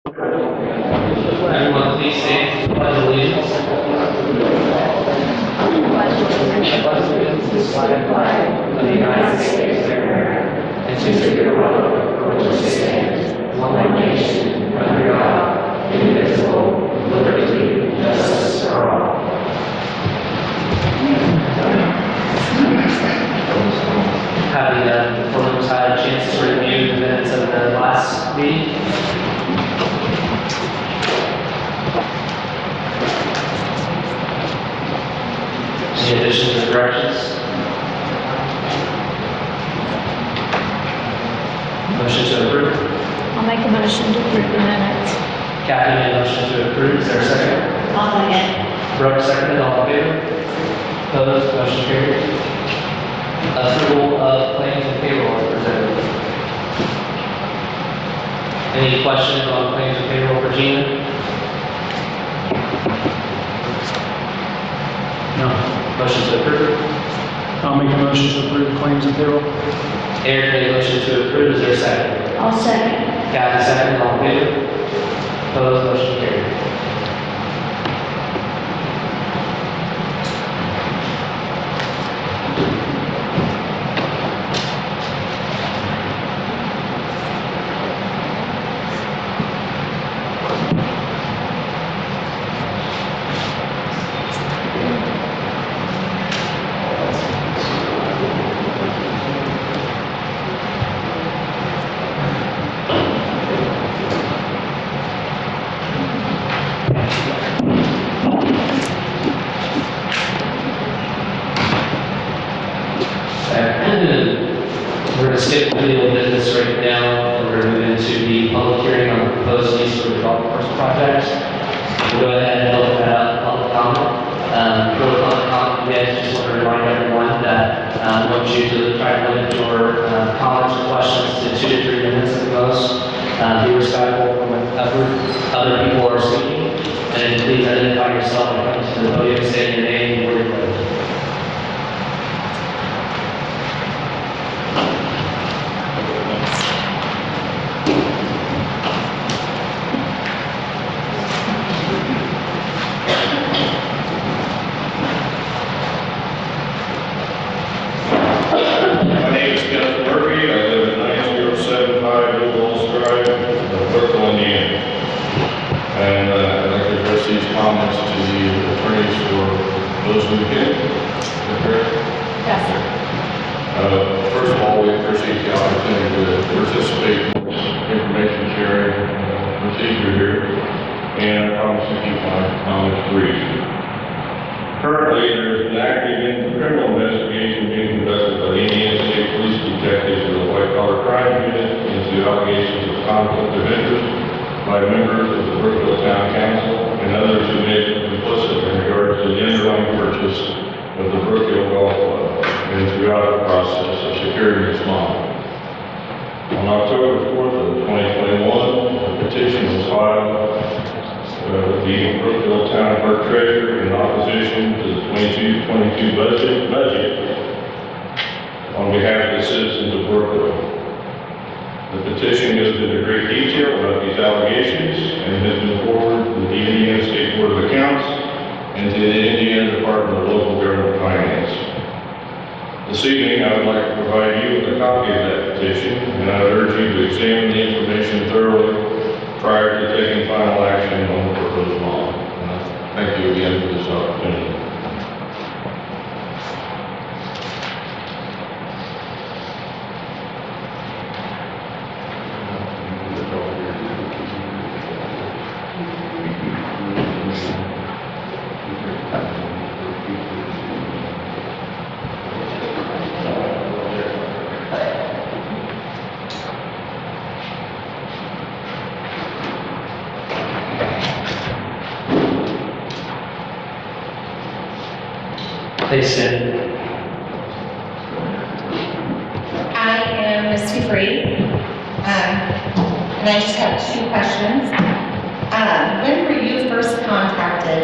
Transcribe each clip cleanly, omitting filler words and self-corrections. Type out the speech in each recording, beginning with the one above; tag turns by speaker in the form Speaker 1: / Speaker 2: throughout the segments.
Speaker 1: Everyone, please stand for the pledge of allegiance. I pledge allegiance to the flag of the United States of America and to the republic for which it stands, one nation, under God, indivisible, with liberty and justice for all. Having the four had a chance to review the minutes of the last meeting. Any additions or corrections? Motion to approve.
Speaker 2: I'll make a motion to approve the minutes.
Speaker 1: Kathy made a motion to approve. Is there a second?
Speaker 2: I'll second.
Speaker 1: Brooke seconded. All in favor? Opposed? Motion carried. Approval of claims and payroll is presented. Any questions on claims and payroll for Gina?
Speaker 3: No.
Speaker 1: Motion to approve.
Speaker 3: I'll make a motion to approve claims and payroll.
Speaker 1: Eric made a motion to approve. Is there a second?
Speaker 2: I'll second.
Speaker 1: Kathy seconded. All in favor? Opposed? Motion carried. We're going to skip the legal business right now, and we're going to move into the public hearing on the proposed lease for the golf course project. We'll go ahead and open that up, public comment. For the public comment, we just want to remind everyone that I want you to try to limit your comments or questions to 2 to 3 minutes at the most. Be respectful when other people are speaking, and please identify yourself when coming to the podium, say your name and where you live.
Speaker 4: Comments to the attorneys for those who can.
Speaker 2: Yes, sir.
Speaker 4: First of all, we appreciate the opportunity to participate in this information sharing procedure here, and I promise to keep my comments brief. Currently, there is an active criminal investigation being conducted by the Indiana State Police detectives of the White Collar Crime Unit into allegations of conflict of interest by members of the Brookville Town Council and others who may be complicit in regards to the underlying purchase of the Brook Hill Golf Course and throughout the process of securing this bond. On October 4th of 2021, a petition was filed with the Brookville Town Clerk Treasurer in opposition to the 22 budget on behalf of the citizens of Brookville. The petition goes into great detail about these allegations and has been forwarded to the Indiana State Board of Accounts and to the Indiana Department of Local Government Finance. This evening, I would like to provide you with a copy of that petition, and I would urge you to examine the information thoroughly prior to taking final action on the proposed bond. Thank you again for this opportunity.
Speaker 1: Please stand.
Speaker 5: I am Ms. Dupree, and I just have 2 questions. When were you first contacted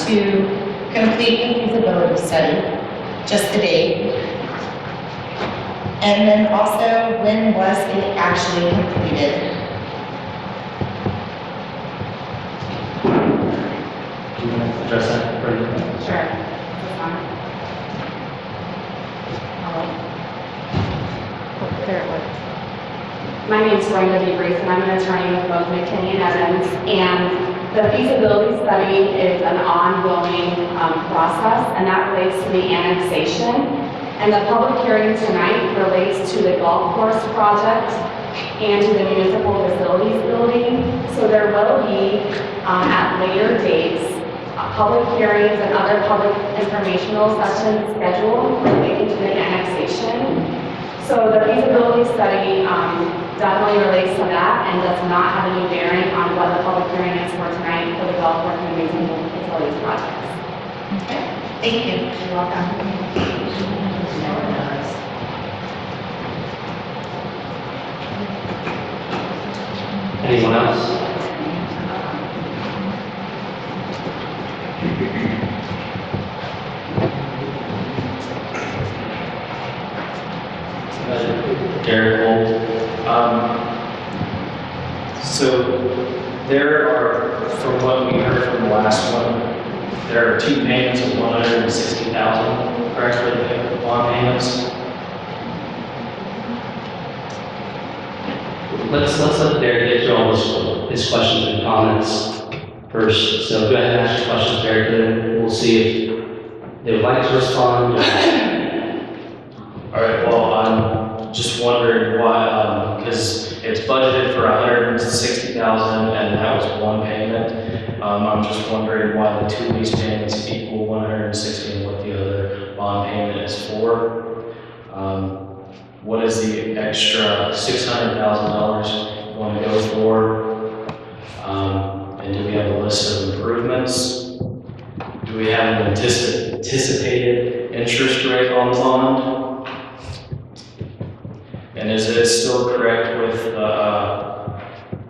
Speaker 5: to complete the feasibility study? Just the date? And then also, when was it actually completed?
Speaker 1: address that further?
Speaker 6: Sure. That's fine.
Speaker 2: There it was.
Speaker 6: My name is Brenda DeVries, and I'm an attorney with both McKinney and Evans. And the feasibility study is an ongoing process, and that relates to the annexation. And the public hearing tonight relates to the golf course project and to the municipal facilities building. So there will be, at later dates, public hearings and other public informational sessions scheduled relating to the annexation. So the feasibility study definitely relates to that and does not have any bearing on what the public hearing is for tonight for the golf course and municipal facilities projects.
Speaker 5: Okay, thank you.
Speaker 6: You're welcome.
Speaker 1: Anyone else? Derek Holt.
Speaker 3: So there are, from what we heard from the last one, there are 2 payments of $160,000, correct, for the bond payments?
Speaker 1: Let's let Derek get through all his questions and comments first. So go ahead and ask your questions, Derek, then we'll see if they would like to respond.
Speaker 3: All right, well, I'm just wondering why, because it's budgeted for $160,000 and that was 1 payment. I'm just wondering why the 2 lease payments equal $160 and what the other bond payment is for. What is the extra $600,000 going to go for? And do we have a list of improvements? Do we have an anticipated interest rate on the bond? And is it still correct with,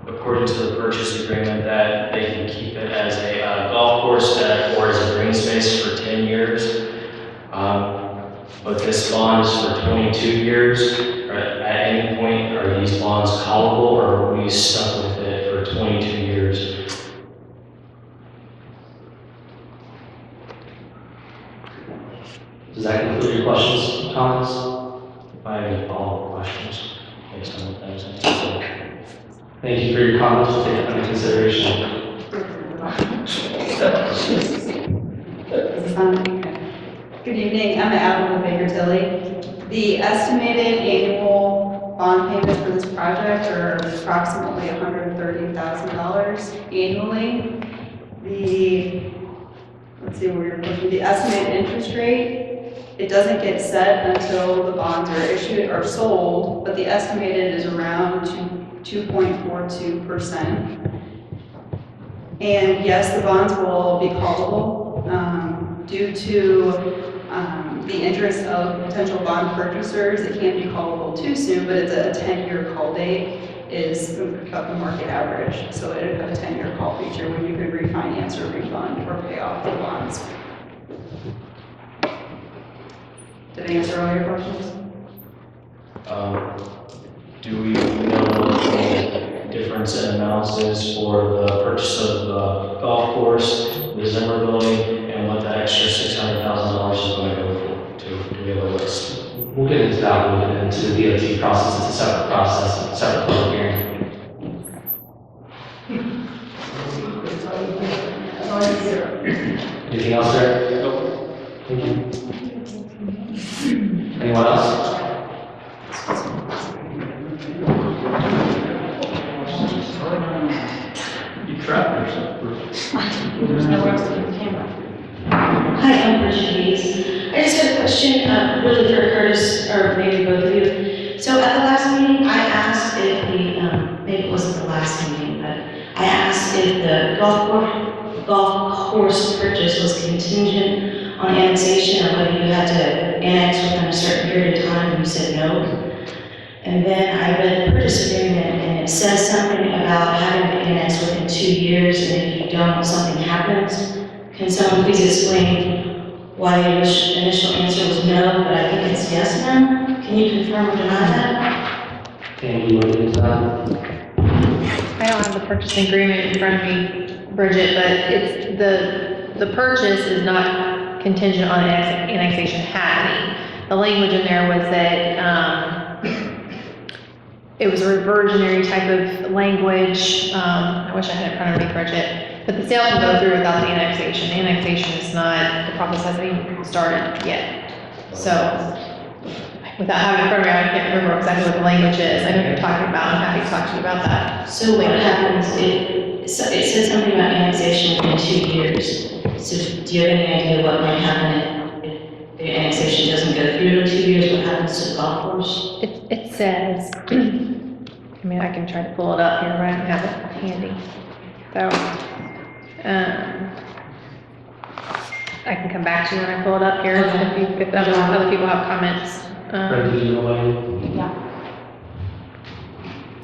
Speaker 3: according to the purchase agreement, that they can keep it as a golf course or as a green space for 10 years? But this bond is for 22 years. At any point, are these bonds callable, or are we stuck with it for 22 years?
Speaker 1: Does that conclude your questions, comments?
Speaker 3: If I have any follow-up questions based on what that was answered.
Speaker 1: Thank you for your comments. We'll take that into consideration.
Speaker 7: Good evening, I'm Adam with Baker Tilly. The estimated annual bond payments for this project are approximately $130,000 annually. Let's see where you're looking, the estimated interest rate, it doesn't get set until the bonds are issued or sold, but the estimated is around 2.42%. And yes, the bonds will be callable due to the interest of potential bond purchasers. It can't be callable too soon, but it's a 10-year call date is about the market average. So it would have a 10-year call feature when you could refinance or refund or pay off the bonds. Did I answer all your questions?
Speaker 3: Do we know what the difference in amounts is for the purchase of the golf course, the Zimmer Building, and what the extra $600,000 is going to go for? Do we have a list?
Speaker 1: We'll get into that when we get into the DOT process. It's a separate process, a separate public hearing. Anything else, Derek? Nope. Thank you. Anyone else?
Speaker 3: You trapped yourself.
Speaker 2: There's nowhere else to put the camera.
Speaker 8: Hi, I'm Bridget Hayes. I just had a question, really for Curtis, or maybe both of you. So at the last meeting, I asked if maybe it wasn't the last meeting, but I asked if the golf course purchase was contingent on annexation, or whether you had to annex within a certain period of time, and you said no. And then I read the purchase agreement, and it says something about having to annex within 2 years, and if you don't, something happens. Can someone please explain why the initial answer was no, but I think it's yes now? Can you confirm or deny that?
Speaker 1: Can you look into that?
Speaker 9: I don't have the purchasing agreement in front of me, Bridget, but it's
Speaker 2: the purchase is not contingent on annexation happening. The language in there was that, it was a reversionary type of language. I wish I had it in front of me, Bridget. But the sale can go through without the annexation. The annexation is not, the process hasn't even started yet. So, without having it in front of me, I can't remember exactly what the language is. I know what you're talking about. I'm happy to talk to you about that.
Speaker 8: So what happens, it said something about annexation in 2 years. So do you have any idea what might happen if the annexation doesn't go through in 2 years? What happens to the golf course?
Speaker 2: It says, I mean, I can try to pull it up here, but I don't have it handy. So, I can come back to you when I pull it up here, if other people have comments.
Speaker 1: Brenda, do you know what?
Speaker 6: Yeah.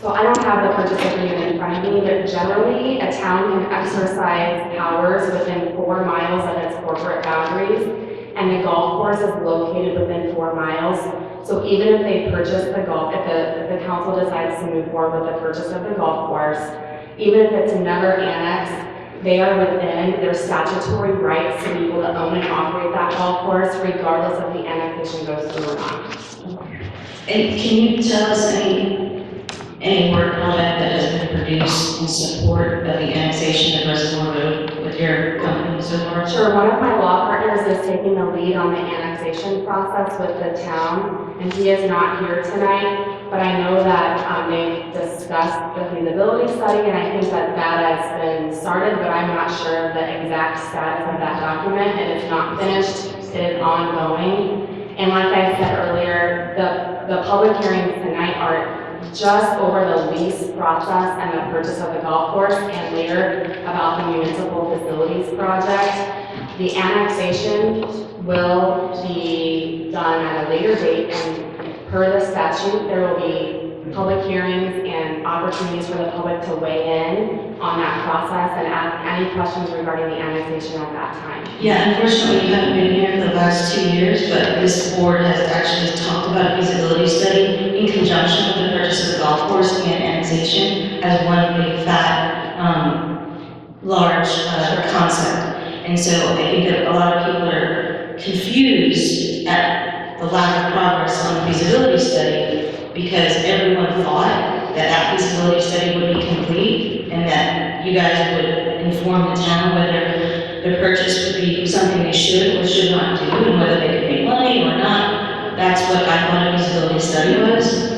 Speaker 6: So I don't have the purchase agreement in front of me, but generally, a town can exercise powers within 4 miles of its corporate boundaries, and the golf course is located within 4 miles. So even if they purchase the golf, if the council decides to move forward with the purchase of the golf course, even if it's never annexed, they are within their statutory rights to be able to own and operate that golf course, regardless of the annexation goes through or not.
Speaker 8: And can you tell us any work product that has been produced in support of the annexation of Reservoir Road with your company so far?
Speaker 6: Sure, one of my law partners is taking the lead on the annexation process with the town, and he is not here tonight, but I know that they've discussed the feasibility study, and I think that has been started, but I'm not sure of the exact status of that document. It is not finished, it is ongoing. And like I said earlier, the public hearings tonight are just over the lease process and the purchase of the golf course, and later about the municipal facilities project. The annexation will be done at a later date, and per the statute, there will be public hearings and opportunities for the public to weigh in on that process and ask any questions regarding the annexation at that time.
Speaker 8: Yeah, unfortunately, you haven't been here for the last 2 years, but this board has actually talked about a feasibility study in conjunction with the purchase of the golf course and annexation as one big fat, large concept. And so I think that a lot of people are confused at the lack of progress on the feasibility study because everyone thought that that feasibility study would be complete and that you guys would inform the town whether the purchase would be something they should or should not do and whether they could make money or not. That's what I thought a feasibility study was.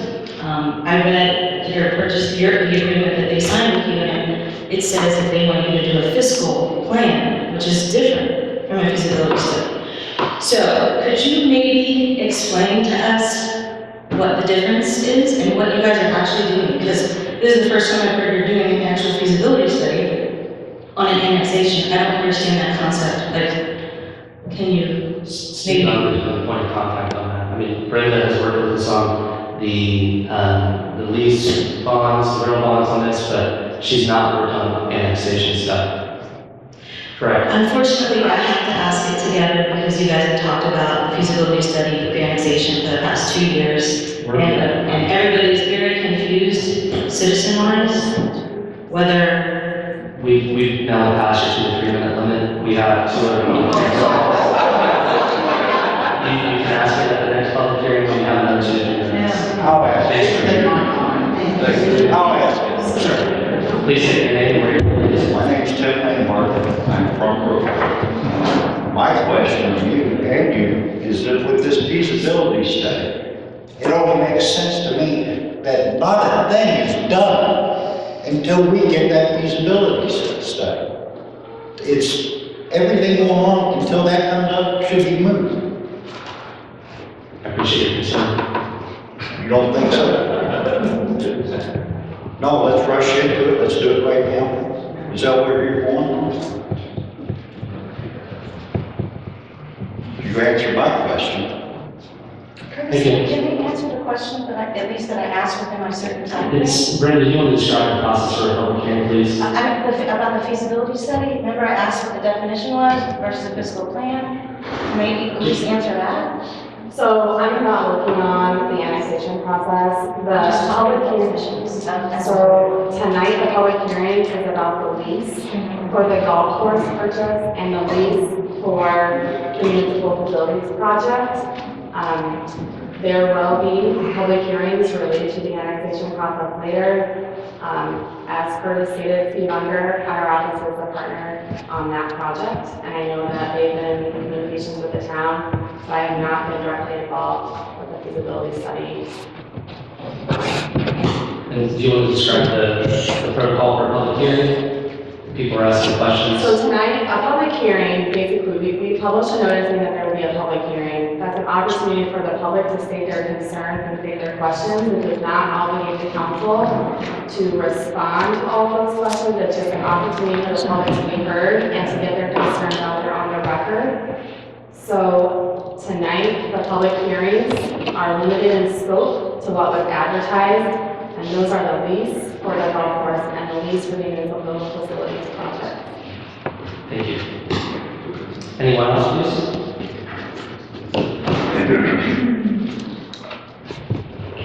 Speaker 8: I read your the agreement that they signed with you, and it says that they want you to do a fiscal plan, which is different from a feasibility study. So could you maybe explain to us what the difference is and what you guys are actually doing? Because this is the first time I've heard you're doing an actual feasibility study on an annexation. I don't understand that concept. Like, can you
Speaker 1: Steve, I'm the point of contact on that. I mean, Brenda has worked with us on the lease bonds, the real bonds on this, but she's not worked on annexation stuff. Correct.
Speaker 8: Unfortunately, I have to ask it together because you guys have talked about the feasibility study of the annexation for the past 2 years. And everybody's very confused, citizen-wise, whether...
Speaker 1: We've now passed your 2 to 3 minute limit. We have 2 other people. You can ask it at the next public hearing when you have another 2 to 3 minutes.
Speaker 9: I'll ask it. I'll ask it.
Speaker 1: Sure. Please say your name and where you're from.
Speaker 9: My name's Ted Martin. I'm from Brookfield. My question to you is that with this feasibility study, it only makes sense to me that not a thing is done until we get that feasibility study. It's everything going on until that comes up should be moved.
Speaker 1: I appreciate your concern.
Speaker 9: You don't think so? No, let's rush into it. Let's do it right now. Is that where you're going? You answered my question.
Speaker 1: Thank you.
Speaker 10: Can we answer the question that at least that I asked within a certain time frame?
Speaker 1: It's, Brenda, do you want to describe the process for a public hearing, please?
Speaker 10: About the feasibility study, remember I asked what the definition was versus a fiscal plan? Maybe at least answer that?
Speaker 6: So I'm not working on the annexation process.
Speaker 10: Just
Speaker 6: The
Speaker 10: talking
Speaker 6: public
Speaker 10: about
Speaker 6: hearing,
Speaker 10: definitions.
Speaker 6: so tonight the public hearing is about the lease. for the golf course purchase and the lease for the municipal facilities project. There will be public hearings related to the annexation process later. As Curtis stated, Steve Unger at our office is a partner on that project, and I know that they've been in communications with the town, so I have not been directly involved with the feasibility study.
Speaker 1: And do you want to describe the protocol for public hearing? People are asking questions.
Speaker 6: So tonight, a public hearing, basically, we published a notice saying that there will be a public hearing. That's an opportunity for the public to state their concerns and state their questions. It does not obligate the council to respond to all those questions. It's just an opportunity for the public to be heard and to get their concerns out there on the record. So tonight, the public hearings are limited in scope to what was advertised, and those are the lease for the golf course and the lease for the municipal facilities project.
Speaker 1: Thank you. Anyone else, please?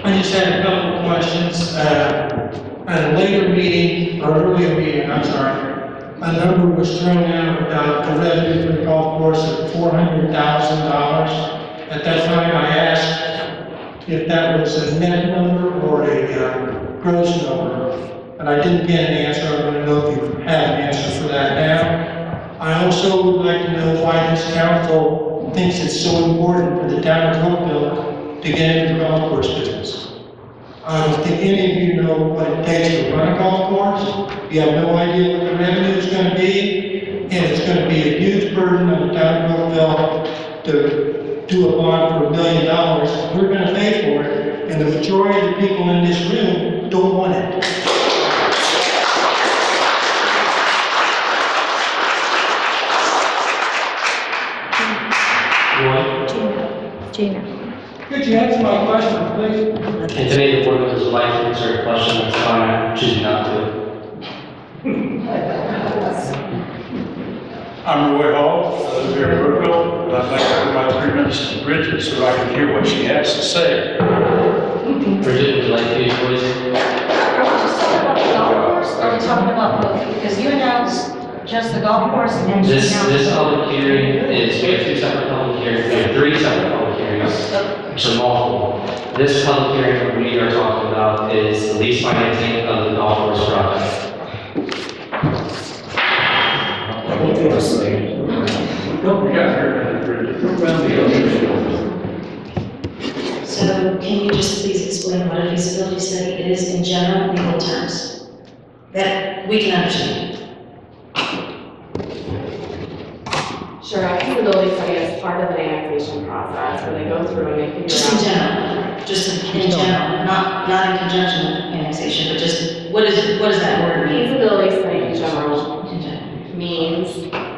Speaker 11: I just had a couple of questions. At a later meeting, or earlier meeting, I'm sorry, a number was thrown out about the revenue for the golf course of $400,000. At that time, I asked if that was a net number or a gross number, and I didn't get an answer. I want to know if you have an answer for that now. I also would like to know why this council thinks it's so important for the town of Brookfield to get into the golf course business. I don't think any of you know what it takes to run a golf course. You have no idea what the revenue is going to be, and it's going to be a huge burden on the town of Brookfield to do a bond for $1 million. We're going to pay for it, and the majority of the people in this room don't want it.
Speaker 2: Gina.
Speaker 11: Could you answer my question, please?
Speaker 1: And today the board members would like to answer a question, that's fine, I'm choosing not to.
Speaker 12: I'm Roy Hall, I live here in Brookville, and I'd like to put my 3 minutes to Bridget so I can hear what she has to say.
Speaker 1: Bridget, would you like to use voice?
Speaker 10: Are we just talking about the golf course, or are we talking about both? Because you announced just the golf course and she
Speaker 1: This
Speaker 10: announced.
Speaker 1: public hearing is, we have 2 separate public hearings, we have 3 separate public hearings, which are multiple. This public hearing that we are talking about is the lease financing of the golf course project.
Speaker 8: So can you just please explain what a feasibility study is in general legal terms? That we can understand.
Speaker 6: Sure, a feasibility study is part of an annexation process where they go through and they figure
Speaker 8: Just in
Speaker 6: out.
Speaker 8: general, not in conjunction with annexation, but just, what does that word mean?
Speaker 6: Feasibility study in general
Speaker 8: In general.
Speaker 6: means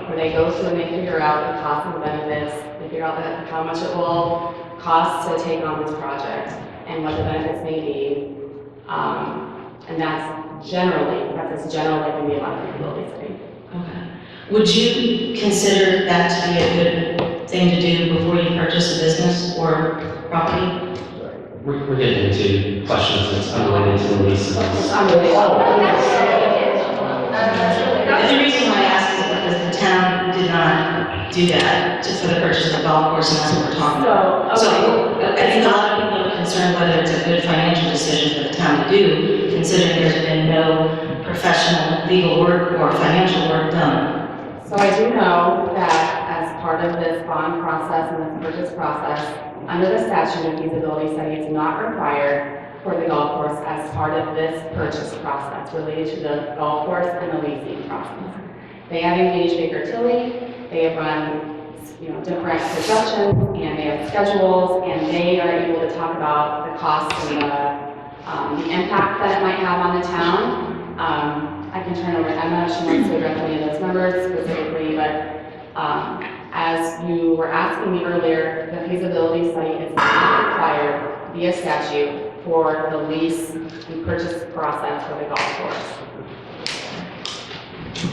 Speaker 6: where they go through and they figure out the costs and benefits, they figure out how much it will cost to take on this project and what the benefits may be. And that's as general as can be about a feasibility study.
Speaker 8: Okay. Would you consider that to be a good thing to do before you purchase a business or property?
Speaker 1: We're getting into questions that's unrelated to the lease.
Speaker 8: The reason why I ask is because the town did not do that for the purchase of the golf course, and that's what we're talking about. So I think a lot of people are concerned whether it's a good financial decision for the town to do, considering there's been no professional legal work or financial work done.
Speaker 6: So I do know that as part of this bond process and this purchase process, under the statute, a feasibility study is not required for the golf course as part of this purchase process related to the golf course and the leasing process. They have engaged Baker Tilly, they have run, different projections, and they have schedules, and they are able to talk about the costs and the impact that it might have on the town. I can turn over, I'm not sure wants to address any of those numbers specifically, but as you were asking me earlier, the feasibility study is not required via statute for the lease and purchase process for the golf course.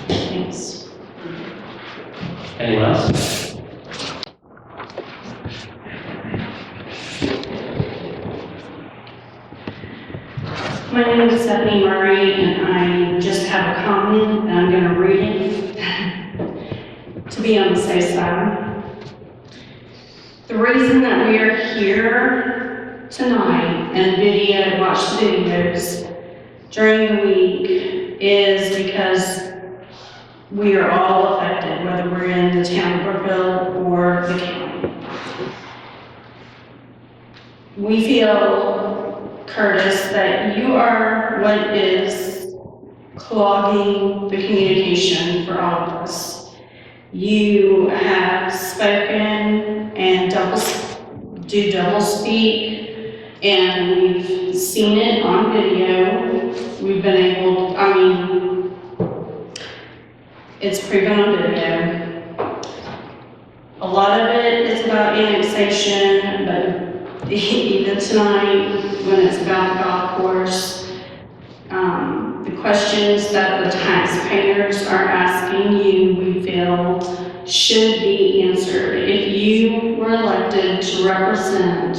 Speaker 8: Thanks.
Speaker 1: Anyone else?
Speaker 13: My name is Stephanie Murray, and I just have a comment, and I'm going to read it. to be on the safe side. The reason that we are here tonight and watch videos during the week is because we are all affected, whether we're in the town of Brookville or the county. We feel, Curtis, that you are what is clogging the communication for all of us. You have spoken and do double speak, and we've seen it on video. We've been able, it's proven on video. A lot of it is about annexation, but even tonight, when it's about the golf course, the questions that the taxpayers are asking you, we feel should be answered. If you were elected to represent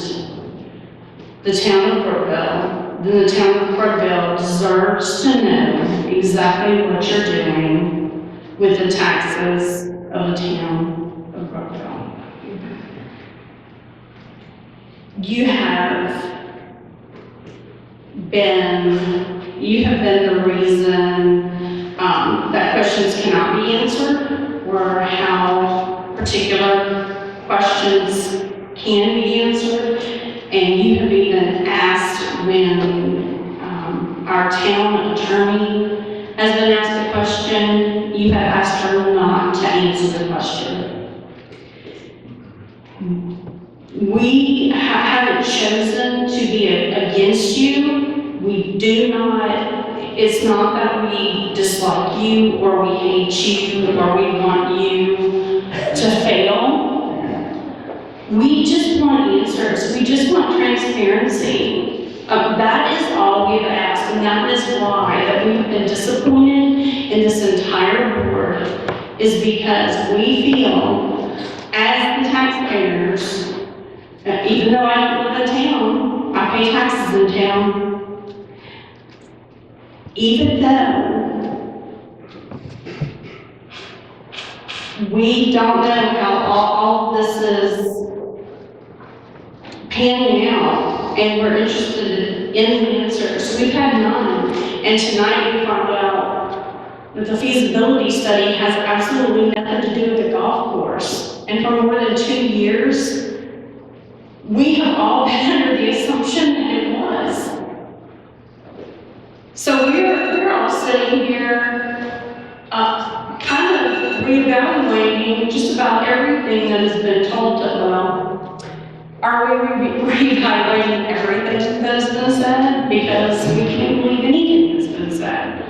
Speaker 13: the town of Brookville, then the town of Brookville deserves to know exactly what you're doing with the taxes of the town of Brookville. You have been the reason that questions cannot be answered, or how particular questions can be answered. And you have even asked when our town attorney has been asked a question, you have asked her not to answer the question. We haven't chosen to be against you. We do not, it's not that we dislike you or we hate you or we want you to fail. We just want answers. We just want transparency. That is all we've asked, and that is why that we've been disappointed in this entire board, is because we feel, as the taxpayers, even though I don't live in town, I pay taxes in town, even though we don't know how all this is panning out, and we're interested in the answers. We've had none, and tonight we found out that the feasibility study has absolutely nothing to do with the golf course. And for more than 2 years, we have all been under the assumption that it was. So we're all sitting here kind of reevaluating just about everything that has been told to us. Are we reevaluating everything that has been said? Because we can't believe anything that's been said.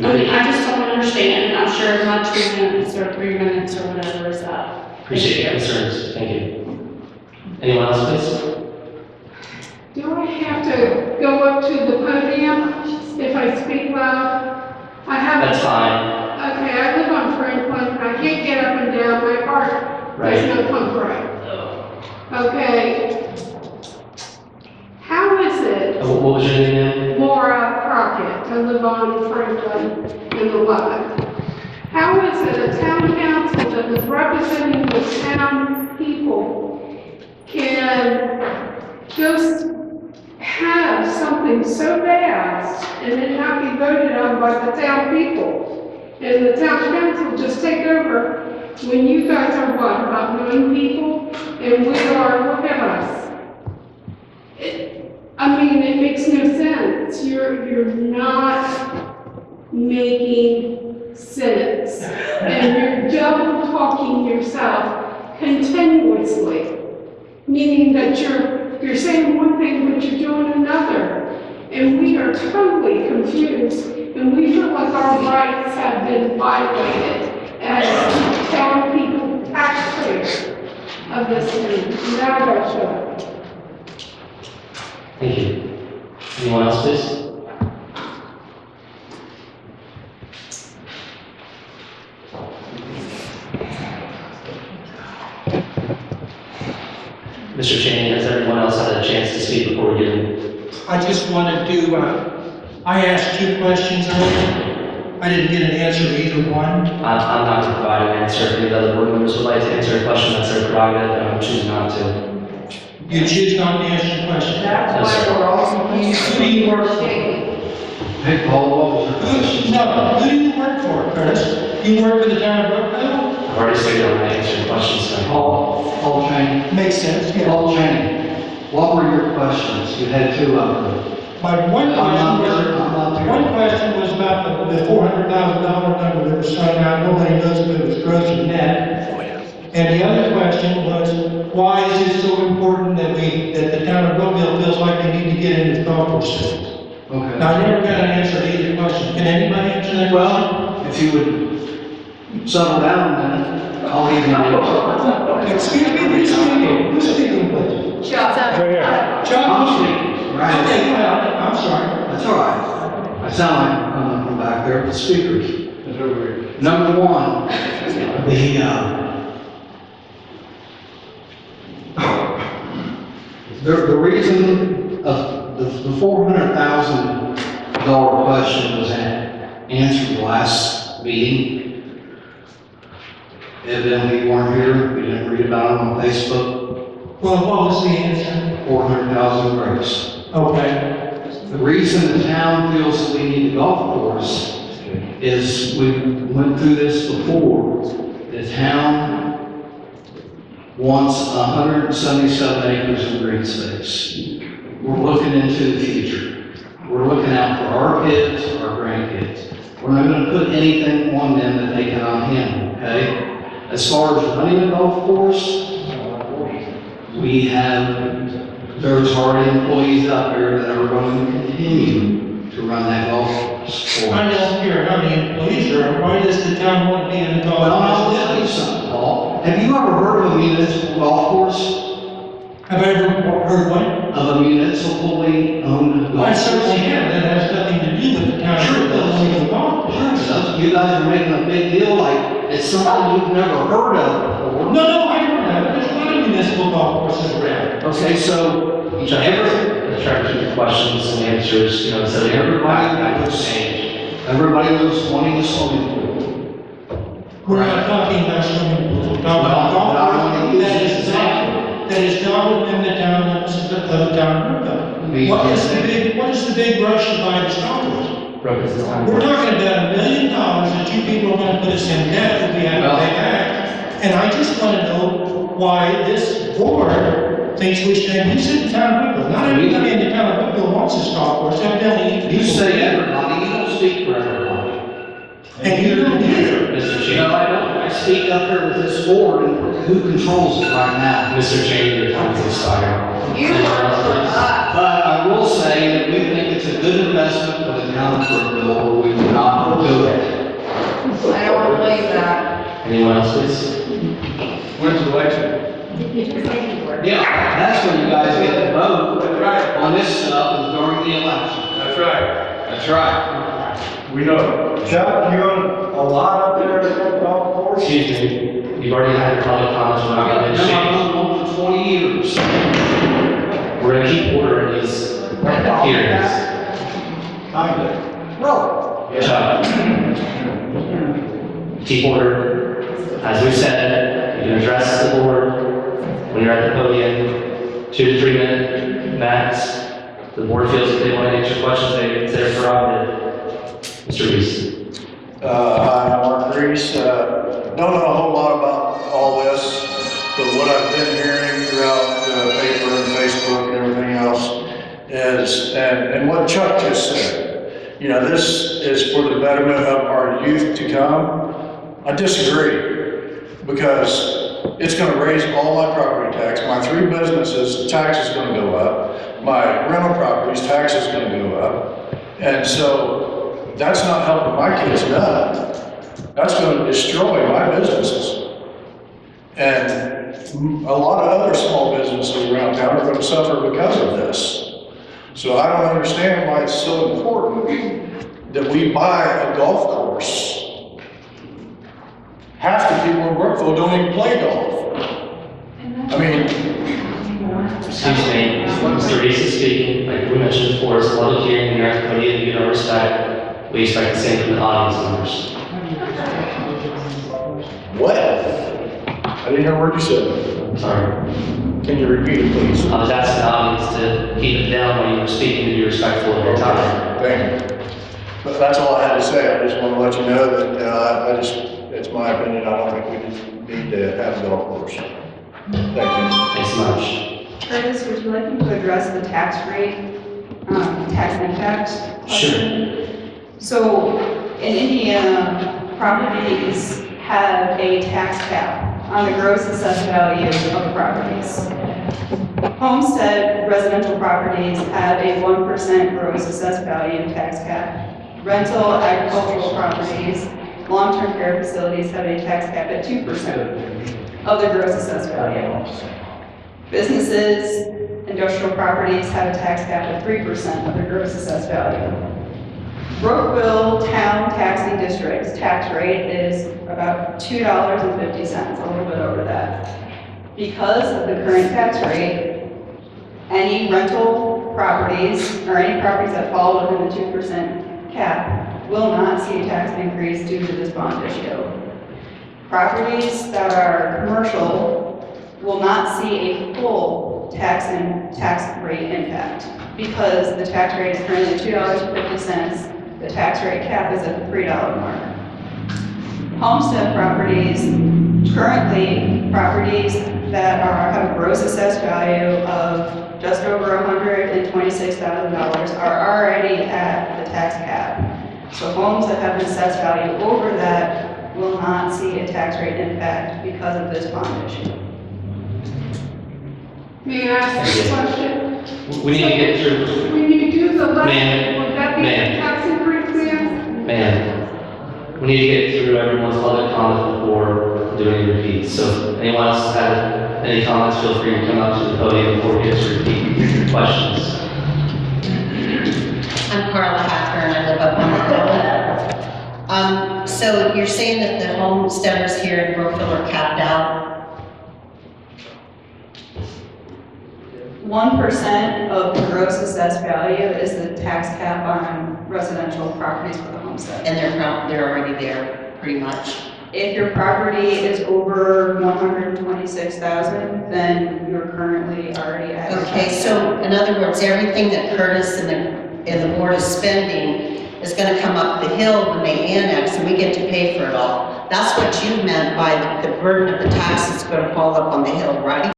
Speaker 13: I just don't understand. I'm sure my 2 minutes or 3 minutes or whatever is up.
Speaker 1: Appreciate your concerns. Thank you. Anyone else, please?
Speaker 14: Do I have to go up to the podium if I speak loud?
Speaker 1: That's fine.
Speaker 14: Okay, I live on Franklin. I can't get up and down. My heart does not pump right. Okay. How is it?
Speaker 1: What was your name?
Speaker 14: Laura Crockett. I live on Franklin and 11. How is it a town council that is representing the town people can just have something so vast and then not be voted on by the town people? And the town council just take over when you guys are what, about 9 people? And we are, look at us. It makes no sense. You're not making sense. And you're double talking yourself continuously. Meaning that you're saying one thing, but you're doing another. And we are totally confused. And we feel like our rights have been violated as town people, taxpayers of this city. Now I'll shut up.
Speaker 1: Thank you. Anyone else, please? Mr. Channing, has everyone else had a chance to speak before we get in?
Speaker 11: I just wanted to, I asked 2 questions earlier. I didn't get an answer to either one.
Speaker 1: I'm not going to provide an answer. If the other board members would like to answer a question, that's their prerogative, and I'm choosing not to.
Speaker 11: You choose not to answer the question.
Speaker 1: Yes, sir.
Speaker 11: Who do you work for?
Speaker 9: Hey, Paul, what was your question?
Speaker 11: No, who do you work for, Curtis? You work for the town of Brookfield?
Speaker 1: I've already stated I'm going to answer your questions tonight.
Speaker 15: Paul Cheney.
Speaker 11: Makes sense, yeah.
Speaker 15: Paul Cheney, what were your questions? You had two of them.
Speaker 11: My one question was about the $400,000 number that was thrown out, nobody knows if it was gross or net. And the other question was, why is it so important that the town of Brookfield feels like they need to get into golf course systems?
Speaker 15: Okay.
Speaker 11: Now, I never got an answer to either question. Can anybody answer that question?
Speaker 15: Well, if you would settle down, then I'll leave you alone.
Speaker 11: Excuse me, who's speaking? Who's speaking, please?
Speaker 2: Chuck.
Speaker 11: Chuck?
Speaker 15: I'm speaking, right?
Speaker 11: Okay, go ahead. I'm sorry.
Speaker 15: That's all right. I sound like I'm coming from back there, the speakers. Number one, the reason of the $400,000 question was answered last meeting. Evidently you weren't here, you didn't read about it on Facebook.
Speaker 11: Well, what was the answer?
Speaker 15: 400,000 gross.
Speaker 11: Okay.
Speaker 15: The reason the town feels that we need a golf course is we went through this before. The town wants 177 acres of green space. We're looking into the future. We're looking out for our kids, our grandkids. We're not gonna put anything on them that they cannot handle, okay? As far as running a golf course, there's already employees out there that are going to continue to run that golf course for us.
Speaker 11: I don't care how many employees there are, why does the town want to be in the golf course?
Speaker 15: Well, I'll tell you something, Paul. Have you ever heard of a municipal golf course?
Speaker 11: Have I ever heard what?
Speaker 15: Of a municipally owned golf
Speaker 11: I
Speaker 15: course?
Speaker 11: certainly have, that has nothing to do with the town.
Speaker 15: Sure it does.
Speaker 11: Owning the golf course.
Speaker 15: Sure it does. You guys are making a big deal like it's something you've never heard of before.
Speaker 11: No, I don't have, there's a lot of municipal golf courses around.
Speaker 15: Okay, so
Speaker 1: I'm trying to keep the questions and answers, so
Speaker 15: everybody was wanting a swimming pool.
Speaker 11: We're not talking about swimming pools, we're talking about golf courses that is not within the town limits of the town of Brookfield. What is the big rush to buy this golf course? We're talking about $1 million that you people are gonna put us in debt that we have to pay back. And I just wanna know why this board thinks we should use it in town of Brookfield. Not everybody in the town of Brookfield wants this golf course, evidently.
Speaker 15: You say everybody, you don't speak for everybody.
Speaker 11: And you don't either.
Speaker 1: Mr. Cheney.
Speaker 15: No, I don't. I speak up here with this board and who controls it right now.
Speaker 1: Mr. Cheney, your time is expired.
Speaker 10: You work for us.
Speaker 15: But I will say that we think it's a good investment for the town of Brookville, or we would not do it.
Speaker 10: I don't want to believe that.
Speaker 1: Anyone else, please?
Speaker 12: When's the election?
Speaker 15: Yeah, that's when you guys get to vote on this stuff is during the election.
Speaker 12: That's right.
Speaker 15: That's right.
Speaker 12: We know.
Speaker 9: Chuck, you own a lot up there at that golf course?
Speaker 1: Excuse me, you've already had your public comments, we're not going to
Speaker 15: I've
Speaker 1: exchange.
Speaker 15: known one for 20 years.
Speaker 1: We're going to keep order in these hearings.
Speaker 9: Kinda. No.
Speaker 1: Chuck. Keep order. As we've said, you can address the board when you're at the podium, 2 to 3 minute max. The board feels that they want to answer questions, it's their prerogative. Mr. Reese.
Speaker 16: Hi, I'm Mark Reese. Don't know a whole lot about all this, but what I've been hearing throughout the paper and Facebook and everything else is, and what Chuck just said, this is for the betterment of our youth to come. I disagree, because it's gonna raise all my property tax. My 3 businesses, tax is gonna go up. My rental properties, tax is gonna go up. And so, that's not helping my kids none. That's gonna destroy my businesses. And a lot of other small businesses around town are gonna suffer because of this. So I don't understand why it's so important that we buy a golf course. Half the people in Brookville don't even play golf. I mean,
Speaker 1: Excuse me, Mr. Reese is speaking, like we mentioned before, it's a public hearing, you're at the podium, you know, respect. We expect the same from the audience members.
Speaker 16: What? I didn't hear a word you said.
Speaker 1: Sorry.
Speaker 16: Can you repeat it, please?
Speaker 1: I was asking the audience to keep it down when you were speaking, to be respectful of your time.
Speaker 16: Thank you. But that's all I had to say. I just want to let you know that, it's my opinion, I don't think we need to have a golf course. Thank you.
Speaker 1: Thanks so much.
Speaker 7: Curtis, would you like me to address the tax rate, tax impact?
Speaker 1: Sure.
Speaker 7: So in Indiana, properties have a tax cap on the gross assessed value of properties. Homestead residential properties have a 1% gross assessed value tax cap. Rental agricultural properties, long-term care facilities have a tax cap at 2% of the gross assessed value. Businesses, industrial properties have a tax cap of 3% of the gross assessed value. Brookville Town Taxing District's tax rate is about $2.50, a little bit over that. Because of the current tax rate, any rental properties or any properties that fall within the 2% cap will not see a tax increase due to this bond issue. Properties that are commercial will not see a full tax rate impact because the tax rate is currently $2.50. The tax rate cap is at the $3 mark. Homestead properties, currently properties that have a gross assessed value of just over $126,000 are already at the tax cap. So homes that have an assessed value over that will not see a tax rate impact because of this bond issue.
Speaker 14: May I ask a question?
Speaker 1: We need to get through.
Speaker 14: When you do the levy,
Speaker 1: Ma'am,
Speaker 14: would that be a
Speaker 1: ma'am.
Speaker 14: tax increase, ma'am?
Speaker 1: Ma'am, we need to get through everyone's public comment before doing repeats. So anyone else have any comments, feel free to come up to the podium before we get to repeat questions.
Speaker 17: I'm Carla Hacker and I live up on the hill. So you're saying that the homesteaders here in Brookfield are capped out?
Speaker 7: 1% of the gross assessed value is the tax cap on residential properties for the homestead.
Speaker 17: And they're already there, pretty much?
Speaker 7: If your property is over 126,000, then you're currently already at. your
Speaker 17: Okay,
Speaker 7: tax
Speaker 17: so
Speaker 7: cap.
Speaker 17: in other words, everything that Curtis and the board is spending is gonna come up the hill when they annex and we get to pay for it all. That's what you meant by the burden of the tax is gonna fall up on the hill, right?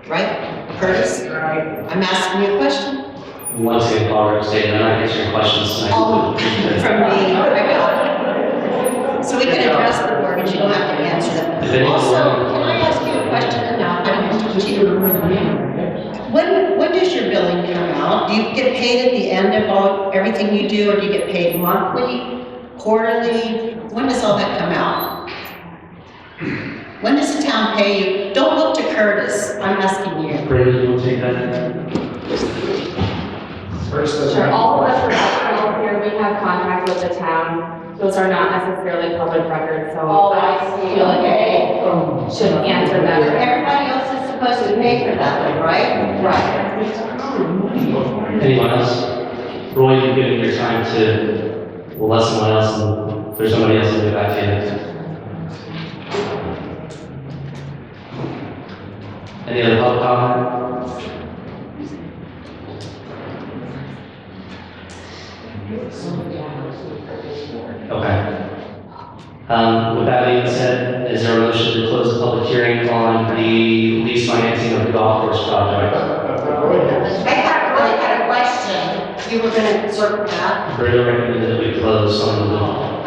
Speaker 17: Right, Curtis? I'm asking you a question.
Speaker 1: Once again, Paul, statement, I'm not answering questions tonight.
Speaker 17: Oh, from me, I got it. So we can address the board, but you don't have to answer them. Also, can I ask you a question? No, I'm going to you. When does your billing come out? Do you get paid at the end of everything you do, or do you get paid monthly, quarterly? When does all that come out? When does the town pay you? Don't look to Curtis, I'm asking you.
Speaker 1: Brandon, you want to take that?
Speaker 6: Sure, all of us are up here, we have contracts with the town. Those are not necessarily public records, so.
Speaker 17: Oh, I see.
Speaker 6: feel like
Speaker 17: Okay.
Speaker 6: I should answer that.
Speaker 17: Everybody else is supposed to pay for that one, right? Right.
Speaker 1: Anyone else? Roy, you've given your time to, we'll let someone else, and if there's somebody else, we'll get back to you. Any other public comment? Okay. With that being said, is there a motion to close the public hearing on the lease financing of the golf course project?
Speaker 17: I had a question. You were gonna circle back?
Speaker 1: Brenda recommended that we close on the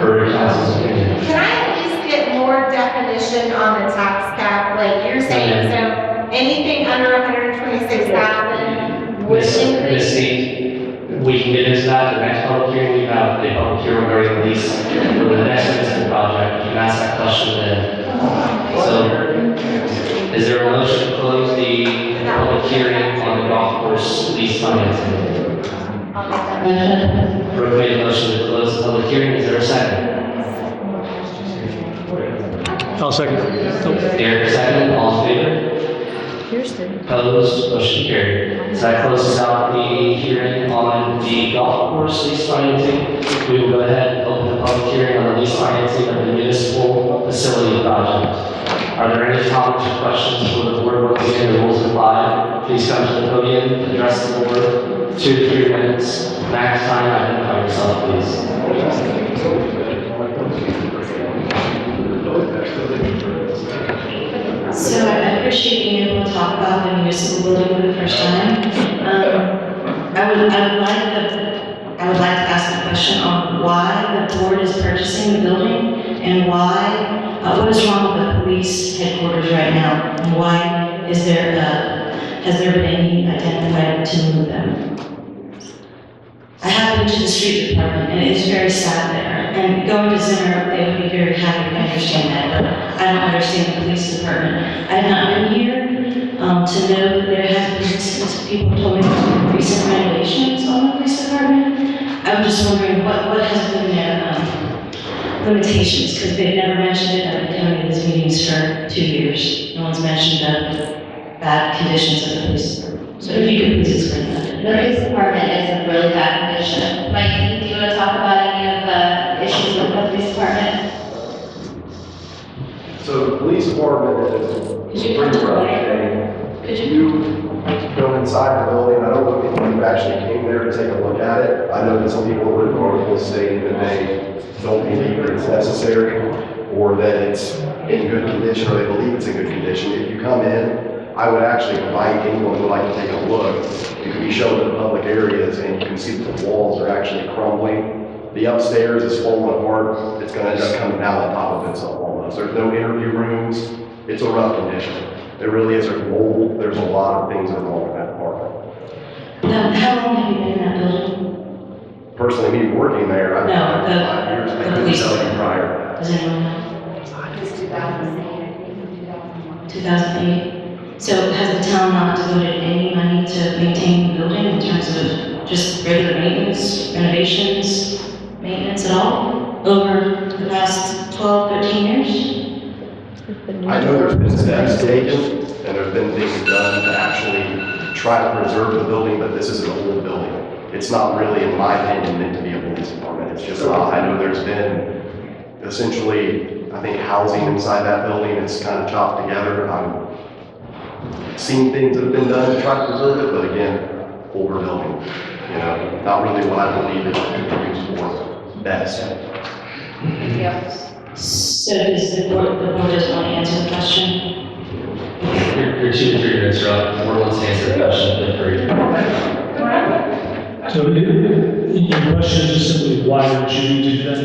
Speaker 1: Borough Council's opinion.
Speaker 5: Can I at least get more definition on the tax cap? Like you're saying, so anything under 126,000 would
Speaker 1: Miss
Speaker 5: increase?
Speaker 1: Steve, we can get into that, the next public hearing, we have a public hearing regarding the lease for the next municipal project, you can ask that question then. So, is there a motion to close the public hearing on the golf course lease financing? Brooke made a motion to close the public hearing, is there a second?
Speaker 18: I'll second.
Speaker 1: Derek, second, all in favor?
Speaker 2: Here's the.
Speaker 1: Opposed, motion carried. So that closes out the hearing on the golf course lease financing. We will go ahead and open the public hearing on the lease financing of the municipal facility project. Are there any comments or questions for the board? Once again, the rules apply. Please come to the podium, address the board, 2 to 3 minutes, max time, identify yourself, please.
Speaker 8: So I appreciate being able to talk about the municipal building for the first time. I would like to ask a question on why the board is purchasing the building and why, what is wrong with the police headquarters right now? And why is there, has there been any identified to move them? I have been to the street department and it is very sad there. And going to Zimmer, they would be very happy, I understand that, but I don't understand the police department. I have not been here to know that there has been, since people told me there's been recent renovations on the police department. I'm just wondering what has been their limitations, because they've never mentioned it. I've been coming to these meetings for 2 years. No one's mentioned the bad conditions of the police department. So if you could please explain that.
Speaker 10: The police department is in really bad condition. Mike, do you want to talk about any of the issues with the police department?
Speaker 18: So the police department is pretty rough. And
Speaker 10: Could you?
Speaker 18: go inside the building, I don't know if you actually came there to take a look at it. I know that some people have written articles stating that they don't believe that it's necessary or that it's in good condition or they believe it's in good condition. If you come in, I would actually invite anyone who would like to take a look. You can be shown the public areas and you can see that the walls are actually crumbling. The upstairs is falling apart. It's gonna end up coming down on top of itself almost. There's no interview rooms. It's a rough condition. There really is. There's mold. There's a lot of things that are wrong with that department.
Speaker 8: Now, how long have you been in that building?
Speaker 18: Personally, me working there, I've
Speaker 8: No,
Speaker 18: been 5 years. I couldn't tell you prior.
Speaker 8: Does anyone know?
Speaker 6: Since 2008.
Speaker 8: 2008. So has the town not devoted any money to maintain the building in terms of just regular maintenance, renovations, maintenance at all over the past 12, 13 years?
Speaker 18: I know there's been steps taken and there's been things done to actually try to preserve the building, but this is an old building. It's not really, in my opinion, meant to be a police department. It's just not. I know there's been essentially, I think, housing inside that building. It's kind of chopped together. I've seen things that have been done to try to preserve it, but again, older building. You know, not really what I believe it could be used for best.
Speaker 6: Yes.
Speaker 8: So does the board doesn't want to answer the question?
Speaker 1: Your 2 to 3 minutes are up. The board wants to answer the question, feel free.
Speaker 19: So your question is simply why would you do that?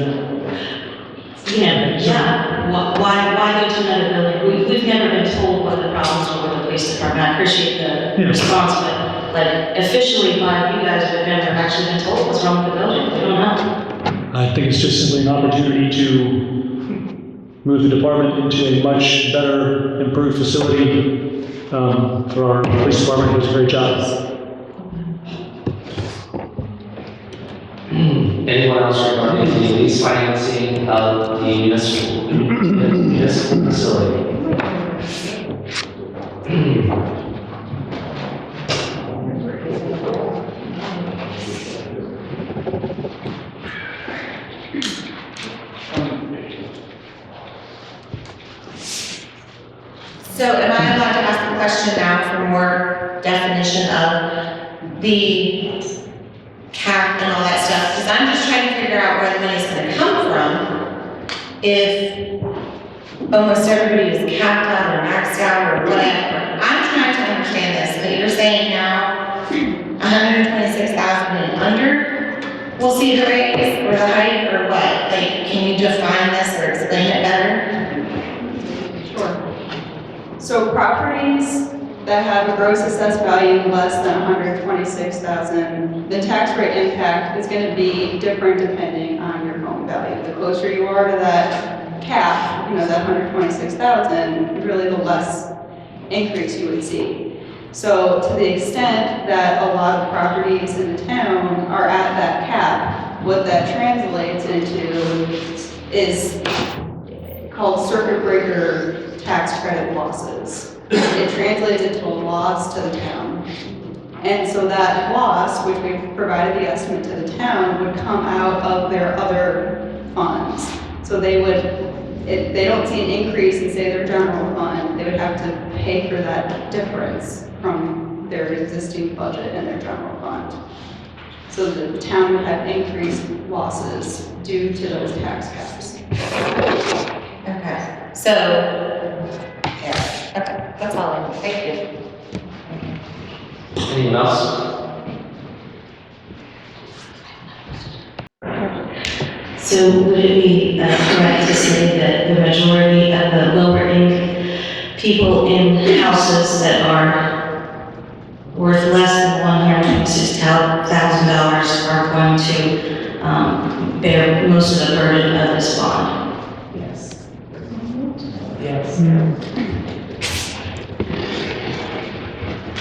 Speaker 8: Yeah. Why go to another building? We've never been told what the problems were with the police department. I appreciate the response, but like officially by you guys, we've never actually been told what's wrong with the building. We don't know.
Speaker 19: I think it's just simply an opportunity to move the department into a much better, improved facility for our police department, who does a great job.
Speaker 1: Anyone else regarding the lease financing of the municipal facility?
Speaker 5: So am I allowed to ask the question now for more definition of the cap and all that stuff? Because I'm just trying to figure out where the money's gonna come from if almost everybody is capped out or maxed out or whatever. I'm trying to understand this, but you're saying now 126,000 and under will see the raise or the height or what? Like, can you define this or explain it better?
Speaker 7: So properties that have a gross assessed value less than 126,000, the tax rate impact is going to be different depending on your home value. The closer you are to that cap, that 126,000, really the less increase you would see. So to the extent that a lot of properties in the town are at that cap, what that translates into is called circuit breaker tax credit losses. It translates into a loss to the town. And so that loss, which we provided the estimate to the town, would come out of their other funds. So they would, if they don't see an increase in, say, their general fund, they would have to pay for that difference from their existing budget and their general fund. So the town would have increased losses due to those tax caps.
Speaker 5: Okay, so, yeah, okay, that's all I need, thank you.
Speaker 1: Anyone else?
Speaker 8: So would it be correct to say that the majority of the lower income people in houses that are worth less than $126,000 are going to bear most of the burden of this bond?
Speaker 7: Yes.
Speaker 3: Yes.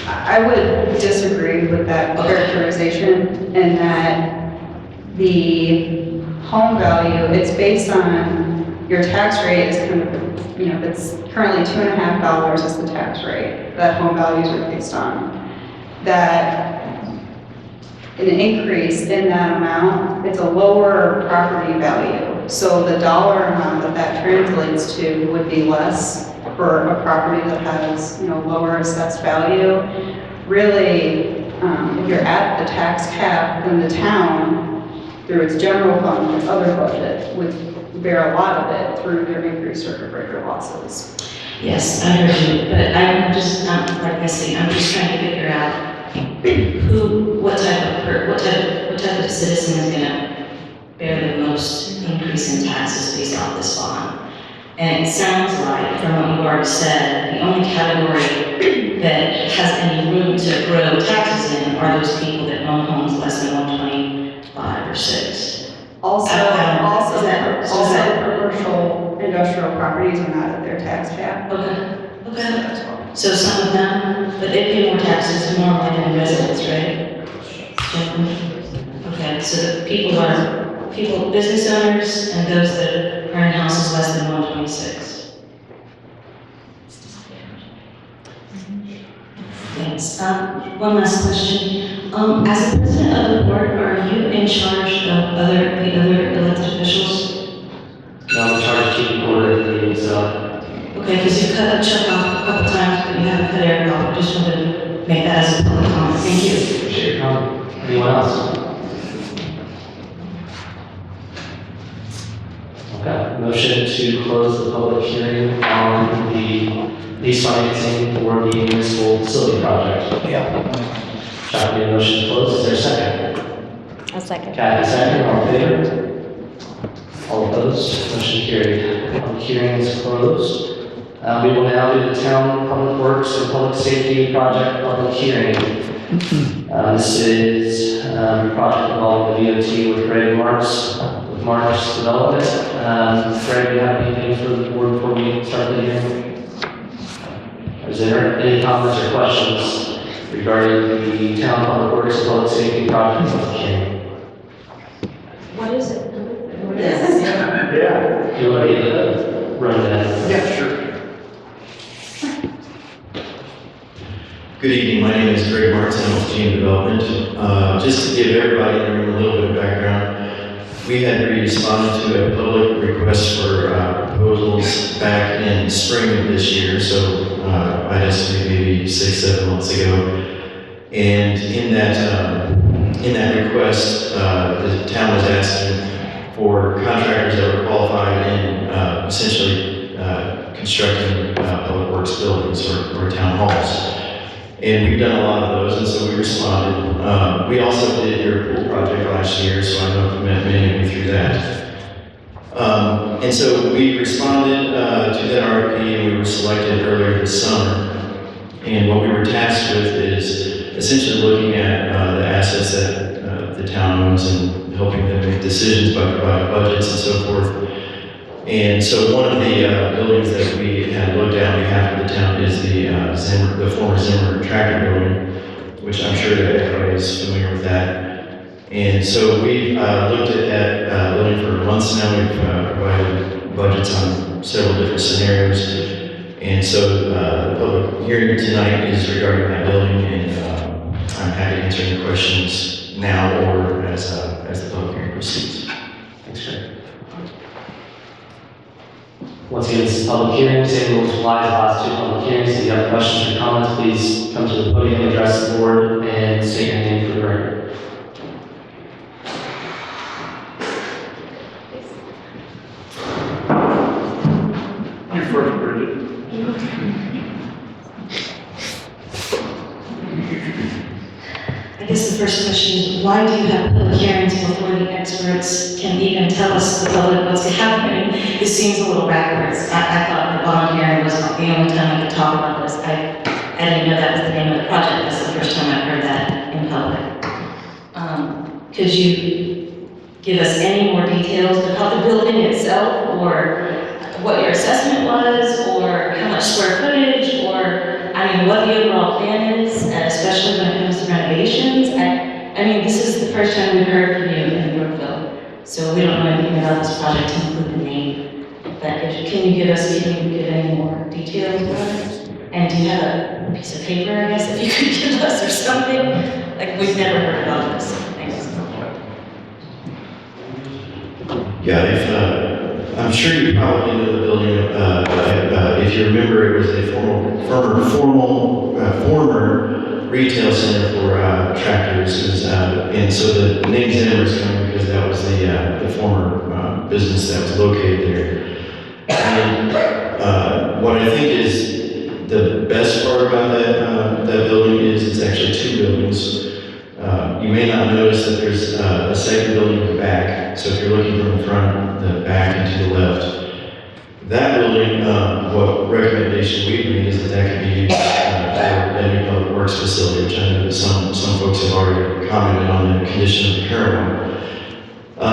Speaker 7: I would disagree with that characterization in that the home value, it's based on, your tax rate is kind of, you know, it's currently $2.50 is the tax rate that home values are based on. That an increase in that amount, it's a lower property value. So the dollar amount that translates to would be less for a property that has, you know, lower assessed value. Really, if you're at the tax cap, then the town, through its general fund, its other budget, would bear a lot of it through their increased circuit breaker losses.
Speaker 8: Yes, I heard you, but I'm just, like I say, I'm just trying to figure out what type of citizen is gonna bear the most increase in taxes based off this bond. And it sounds like, from what you've already said, the only category that has any room to grow taxes in are those people that own homes less than 125 or 6.
Speaker 7: Also,
Speaker 8: Is that-
Speaker 7: commercial industrial properties are not at their tax cap.
Speaker 8: Okay. So some of them, but they pay more taxes normally than residents, right? Okay, so the people, business owners and those that are in houses less than 126. Thanks. One last question. As the president of the board, are you in charge of the other elected officials?
Speaker 1: No, I'm in charge of keeping order of the meeting, so.
Speaker 8: Okay, because you've cut Chuck off a couple times, but you haven't cut Eric off. I just wanted to make that as a public comment. Thank you.
Speaker 1: Appreciate your comment. Anyone else? Okay, motion to close the public hearing on the lease financing for the municipal facility project.
Speaker 3: Yeah.
Speaker 1: Chuck made a motion to close, is there a second?
Speaker 17: A second.
Speaker 1: Kathy, second, all in favor? All opposed, motion carried. Public hearing is closed. We will now do the town public works and public safety project public hearing. This is a project involving the DOT with Greg Marks, with Marks Development. Greg, do you have anything for the board before we start the hearing? Is there any comments or questions regarding the town public works and public safety project public hearing?
Speaker 10: What is it?
Speaker 18: Yeah.
Speaker 1: Do you want to give a rundown?
Speaker 18: Yeah, sure.
Speaker 20: Good evening, my name is Greg Martin with Team Development. Just to give everybody in the room a little bit of background, we had responded to a public request for proposals back in spring of this year, so I'd estimate maybe 6-7 months ago. And in that request, the town was asking for contractors that were qualified in essentially constructing public works buildings or town halls. And we've done a lot of those, and so we responded. We also did your pool project last year, so I know I've met many of you through that. And so we responded to that RFP, and we were selected earlier this summer. And what we were tasked with is essentially looking at the assets that the town owns and helping them make decisions by providing budgets and so forth. And so one of the buildings that we had looked at on behalf of the town is the former Zimmer Tractor Building, which I'm sure that everybody is familiar with that. And so we looked at that building for months now. We've provided budgets on several different scenarios. And so the public hearing tonight is regarding that building, and I'm happy to answer any questions now or as the public hearing proceeds.
Speaker 1: Thanks, Greg. Once again, this is a public hearing, same rules apply as the last two public hearings. If you have questions or comments, please come to the podium, address the board, and state your name for the record.
Speaker 12: You first, Bridget.
Speaker 8: I guess the first question is, why do you have public hearings before the experts can even tell us, the public, what's happening? This seems a little backwards. I thought the bond hearing was the only time I could talk about this. I didn't know that was the name of the project. That's the first time I've heard that in public. Could you give us any more details about the building itself, or what your assessment was, or how much square footage, or, I mean, what the overall plan is, especially when it comes to renovations? I mean, this is the first time we've heard from you in Brookville, so we don't know anything about this project to include the name. But can you give any more details about it? And do you have a piece of paper, I guess, if you could give us or something? Like, we've never heard about this. Thanks.
Speaker 20: Yeah, I'm sure you probably know the building. If you remember, it was a former retail center for tractors. It was, and so the name Zimmer is coming because that was the former business that was located there. And what I think is the best part about that building is it's actually two buildings. You may not notice that there's a second building in the back. So if you're looking from the front, the back, and to the left, that building, what recommendation we've made is that could be used for a new public works facility, which I know that some folks have already commented on the condition of the current one.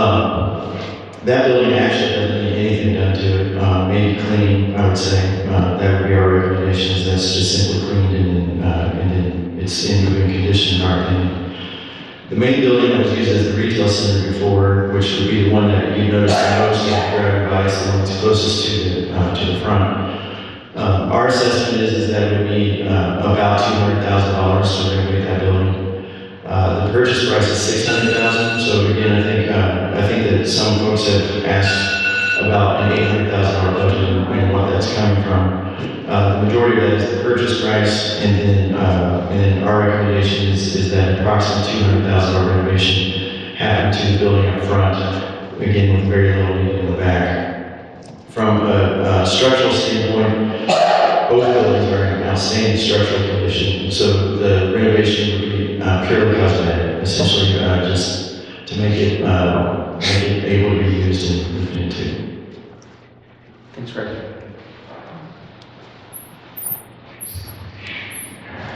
Speaker 20: That building actually doesn't need anything done to it, maybe cleaning, I would say. That would be our recommendation, is that's just simply cleaned and then it's in good condition in our opinion. The main building that was used as the retail center before, which would be the one that you noticed the most if you're driving by, it's the one that's closest to the front. Our assessment is that it would need about $200,000 to renovate that building. The purchase price is $600,000. So again, I think that some folks have asked about an $800,000 budget and what that's coming from. The majority of that is the purchase price, and then our recommendation is that approximately $200,000 renovation happen to the building up front, again with very little needed in the back. From a structural standpoint, both buildings are in outstanding structural condition, so the renovation would be purely cosmetic, essentially just to make it able to be used and moved into.
Speaker 1: Thanks, Greg.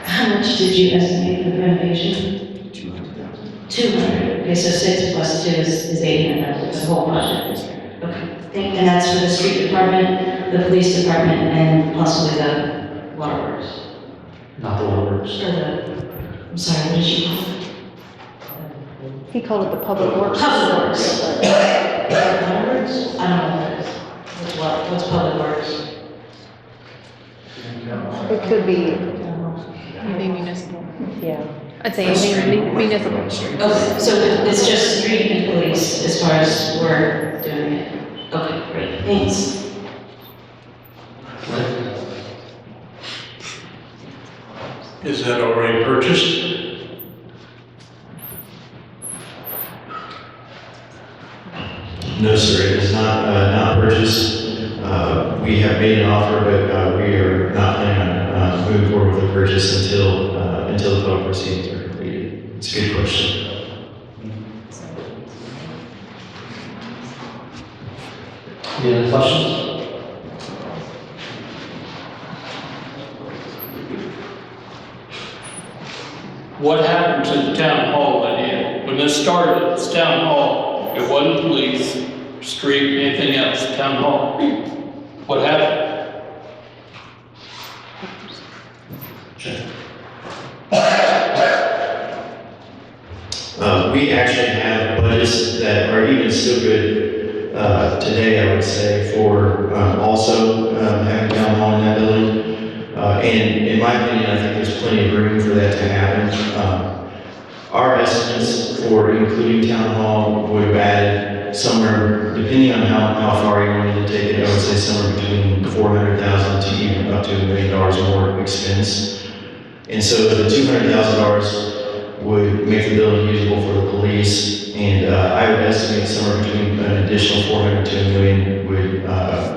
Speaker 8: How much did you estimate the renovation? 200,000. 200. Okay, so 6 plus 2 is 800,000. It's the whole project. Okay. And that's for the street department, the police department, and possibly the waterworks.
Speaker 1: Not the waterworks.
Speaker 8: Or I'm sorry, what did you call it?
Speaker 2: He called it the public works.
Speaker 8: Public works. Is that waterworks? I don't know what that is. What's public works?
Speaker 2: It could be anything municipal. Yeah. I'd say anything municipal.
Speaker 8: Okay, so it's just street and police as far as we're doing it. Okay, great, thanks.
Speaker 12: Is that already purchased?
Speaker 20: No, sir, it is not purchased. We have made an offer, but we are not planning on moving forward with the purchase until the public proceedings are completed. It's a good question.
Speaker 1: Any other questions?
Speaker 21: What happened to the town hall idea? When this started, it's town hall. It wasn't police, street, anything else, town hall. What happened?
Speaker 20: We actually have budgets that are even still good today, I would say, for also having town hall in that building. And in my opinion, I think there's plenty of room for that to happen. Our estimates for including town hall would have added somewhere, depending on how far you wanted to take it, I would say somewhere between $400,000 to even up to $1 million more expense. And so the $200,000 would make the building usable for the police, and I would estimate somewhere between an additional $400,000 to $1 million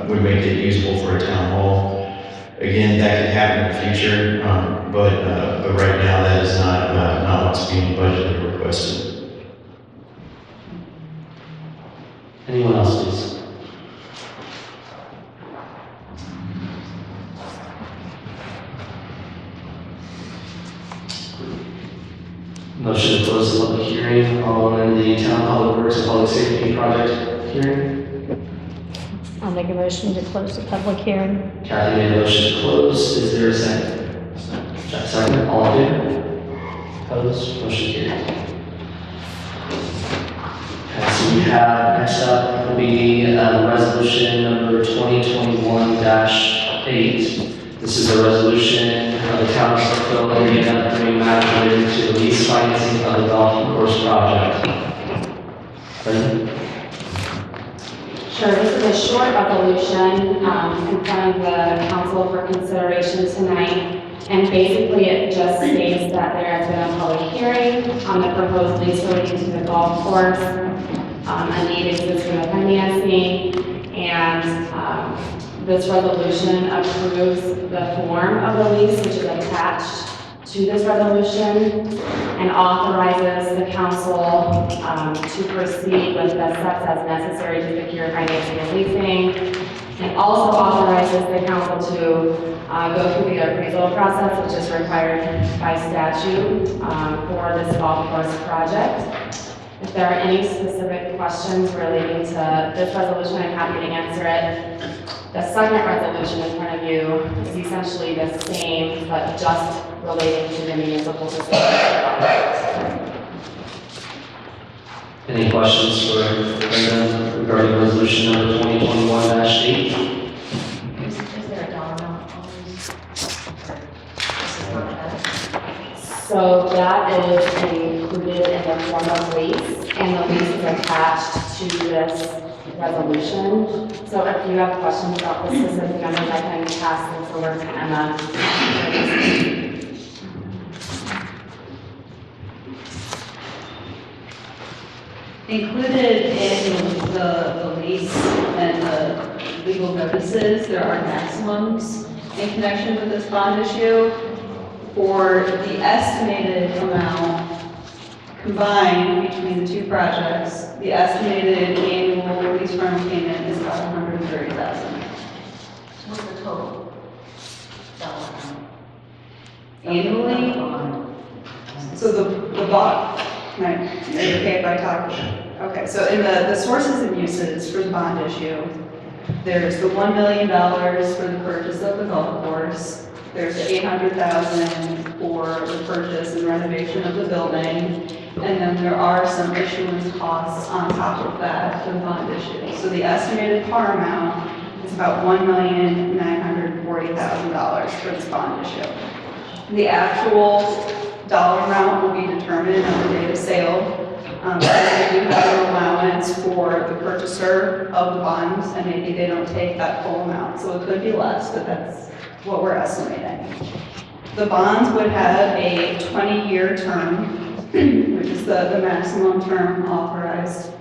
Speaker 20: would make it usable for a town hall. Again, that could happen in the future, but right now that is not what's being budgeted or requested.
Speaker 1: Anyone else, please? Motion to close the public hearing on the Town Public Works and Public Safety Project hearing.
Speaker 10: I'll make a motion to close the public hearing.
Speaker 1: Kathy made a motion to close. Is there a second? Second. All in favor? Opposed? Motion carried. Okay, so we have, next up will be resolution number 2021-8. This is a resolution of the Town of Brookfield and the upcoming matter related to the lease financing of the golf course project. Brendan?
Speaker 6: Sure, this is a short resolution in front of the council for consideration tonight. And basically it just states that there has been a public hearing on the proposed lease relating to the golf course. A need exists for the financing, and this resolution approves the form of the lease, which is attached to this resolution, and authorizes the council to proceed with the steps as necessary to secure financing and leasing, and also authorizes the council to go through the appraisal process, which is required by statute for this golf course project. If there are any specific questions relating to this resolution, I'm happy to answer it. The second resolution in front of you is essentially the same, but just relating to the municipal facility project.
Speaker 1: Any questions for Brenda regarding resolution number 2021-8?
Speaker 10: Is there a dollar amount on these?
Speaker 6: So that is included in the form of lease, and the lease is attached to this resolution. So if you have questions about the specific numbers, I can pass this over to Emma.
Speaker 7: Included in the lease and the legal notices, there are maximums in connection with this bond issue. For the estimated amount combined between the two projects, the estimated annual lease rental payment is about $130,000.
Speaker 10: What's the total dollar amount?
Speaker 7: Annually? So the bond, right, are you okay if I talk? Okay, so in the sources and uses for the bond issue, there's the $1 million for the purchase of the golf course. There's the $800,000 for the purchase and renovation of the building. And then there are some issuance costs on top of that for the bond issue. So the estimated par amount is about $1,940,000 for this bond issue. The actual dollar amount will be determined on the date of sale. So they do have an allowance for the purchaser of the bonds, and maybe they don't take that full amount. So it could be less, but that's what we're estimating. The bonds would have a 20-year term, which is the maximum term authorized,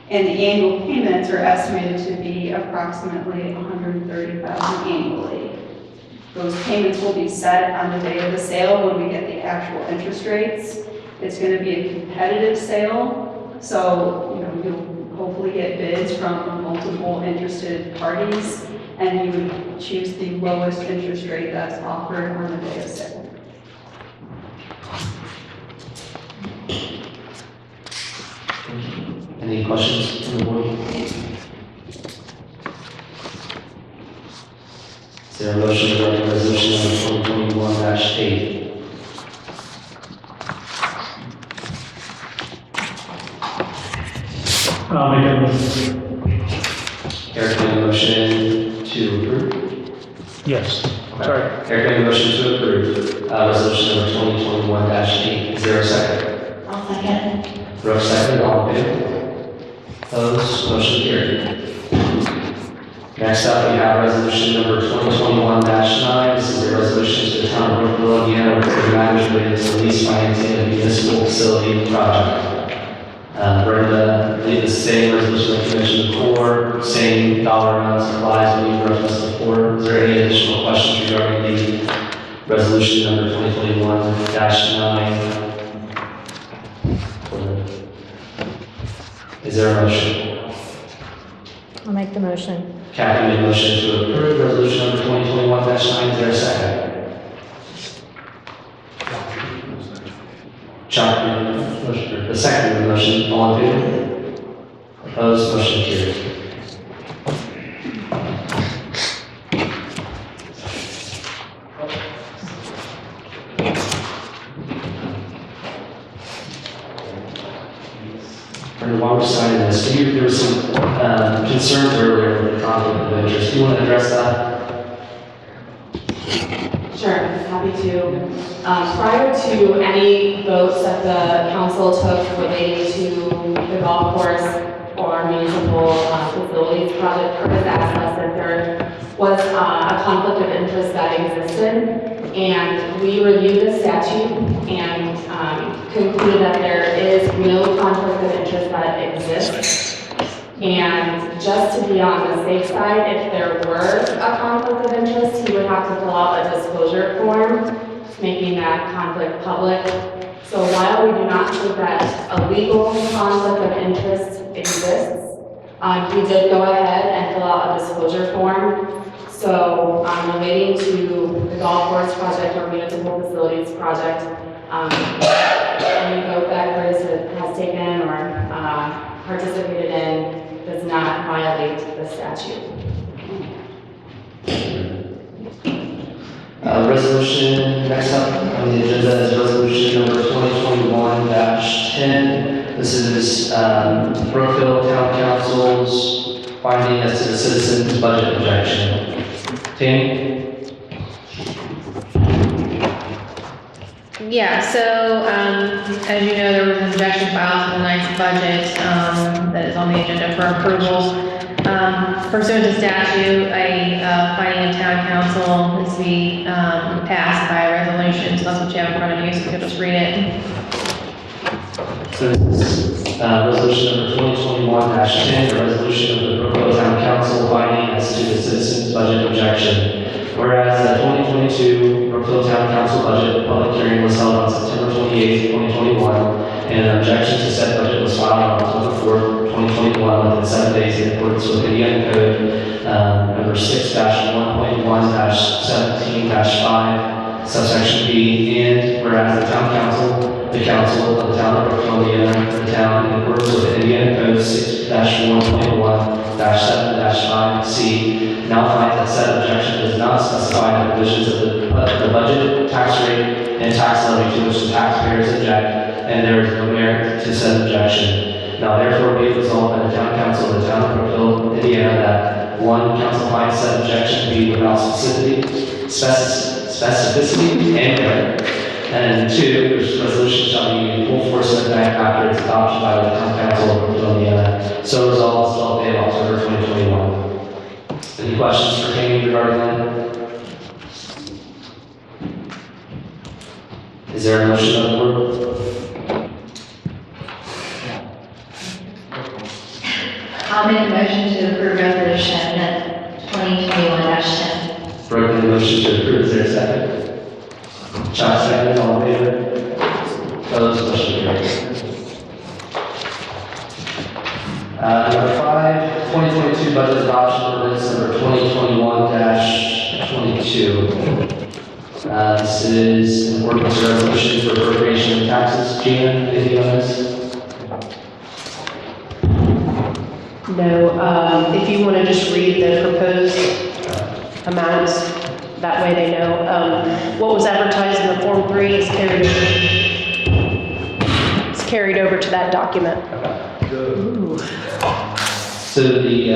Speaker 7: and the annual payments are estimated to be approximately $130,000 annually. Those payments will be set on the day of the sale when we get the actual interest rates. It's going to be a competitive sale, so you'll hopefully get bids from multiple interested parties, and you would choose the lowest interest rate that's offered on the day of sale.
Speaker 1: Any questions from the board? Is there a motion regarding resolution number 2021-8?
Speaker 19: I'll make that motion.
Speaker 1: Eric made a motion to approve.
Speaker 19: Yes, sorry.
Speaker 1: Eric made a motion to approve, resolution number 2021-8. Is there a second?
Speaker 10: I'll second.
Speaker 1: Brooke second, all in favor? Opposed, motion carried. Next up, we have resolution number 2021-9. This is a resolution to the town of Brookville, Indiana, regarding matters related to lease financing of municipal facility project. Brenda, I believe the same resolution that you mentioned before, same dollar amounts applies when you referenced before. Is there any additional questions regarding the resolution number 2021-9? Is there a motion?
Speaker 10: I'll make the motion.
Speaker 1: Kathy made a motion to approve resolution number 2021-9. Is there a second? Chuck made the motion, the second of the motion. All in favor? Opposed? Motion carried. And while we're signing this, there was some concerns earlier with the conflict of interest. Do you want to address that?
Speaker 6: Sure, happy to. Prior to any votes that the council took relating to the golf course or municipal facilities project purpose access, that there was a conflict of interest that existed. And we reviewed the statute and concluded that there is no conflict of interest that exists. And just to be on the safe side, if there were a conflict of interest, he would have to fill out a disclosure form, making that conflict public. So while we do not think that a legal conflict of interest exists, he did go ahead and fill out a disclosure form. So relating to the golf course project or municipal facilities project, any vote that Chris has taken or participated in does not violate the statute.
Speaker 1: Resolution, next up on the agenda is resolution number 2021-10. This is Brookfield Town Council's finding as to the Citizen Budget Objection. Tammy?
Speaker 2: Yeah, so, as you know, there was an objection filed to tonight's budget, that is on the agenda for approval. Pursuant to statute, a finding of town council is to be, passed by a resolution, so that's what you have in front of you, so you can just read it.
Speaker 1: So this is resolution number 2021-10, a resolution of the Brookfield Town Council finding as to the Citizens Budget Objection. Whereas the 2022 Brookfield Town Council budget public hearing was held on September 28, 2021, and an objection to said budget was filed on October 4, 2021, within 7 days in accordance with Indiana Code number 6-1.1-17-5, subsection B, and whereas the town council of the town of Brookfield, Indiana, the town, in accordance with Indiana Code 6-1.1-7-5C, now finds that said objection does not specify the provisions of the budget, tax rate, and tax levy to which the taxpayers object, and there is no merit to said objection. Now therefore be it resolved by the town council of the town of Brookfield, Indiana, that 1, council finds said objection to be without specificity and merit. And 2, this resolution shall be in full force and effect after its adoption by the town council of Brookfield, Indiana. So resolved, 12th day of October 2021. Any questions pertaining regarding that? Is there a motion on the board?
Speaker 10: I'll make a motion to approve resolution 2021-10.
Speaker 1: Broke the motion to approve, is there a second? Chuck second, all in favor? Opposed, motion carries. Number 5, 2022 budget adoption ordinance number 2021-22. This is an ordinance resolution for appropriation of taxes. Gina, anything on this?
Speaker 4: No, if you want to just read the proposed amounts, that way they know. What was advertised in the Form 3 is carried over to that document.
Speaker 1: So So the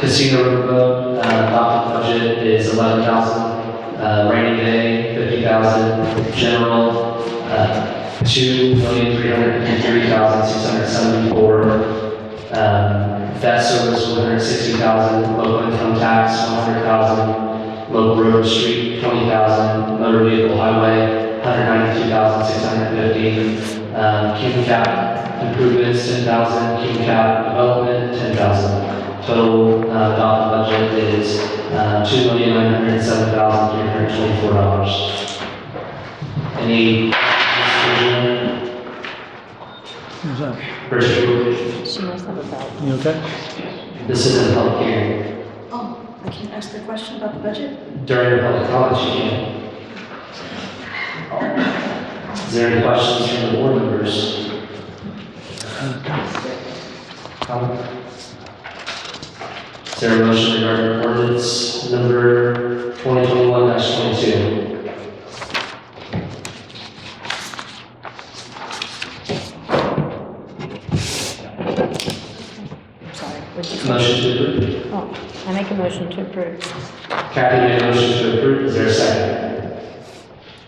Speaker 1: casino room adopted budget is 11,000, rainy day 50,000, general 2,353,674, debt service 160,000, local income tax 100,000, local road street 20,000, motor vehicle highway 192,650, cubic cap improvements 10,000, cubic cap development 10,000. Total adopted budget is $2,907,324. Any discussion?
Speaker 19: Who's that?
Speaker 1: Richard?
Speaker 4: She must have a belt.
Speaker 19: You okay?
Speaker 1: This is a public hearing.
Speaker 17: Oh, I can't ask the question about the budget?
Speaker 1: During the public comment, you can. Is there any questions from the board members? Is there a motion regarding ordinance number 2021-22? Motion to approve.
Speaker 4: Oh, I make a motion to approve.
Speaker 1: Kathy made a motion to approve. Is there a second?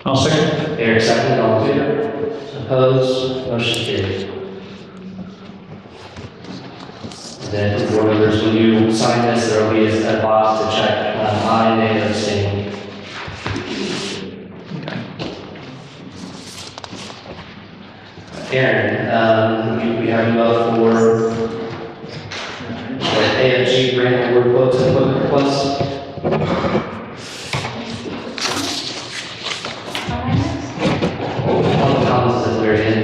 Speaker 19: I'll second.
Speaker 1: Eric second. All in favor? Opposed? Motion carried. And then, board members, when you sign this, there will be a box to check aye, nay, or abstain. Aaron, we have you up for AFG grant award quotes and equipment requests. Public comments at the very end.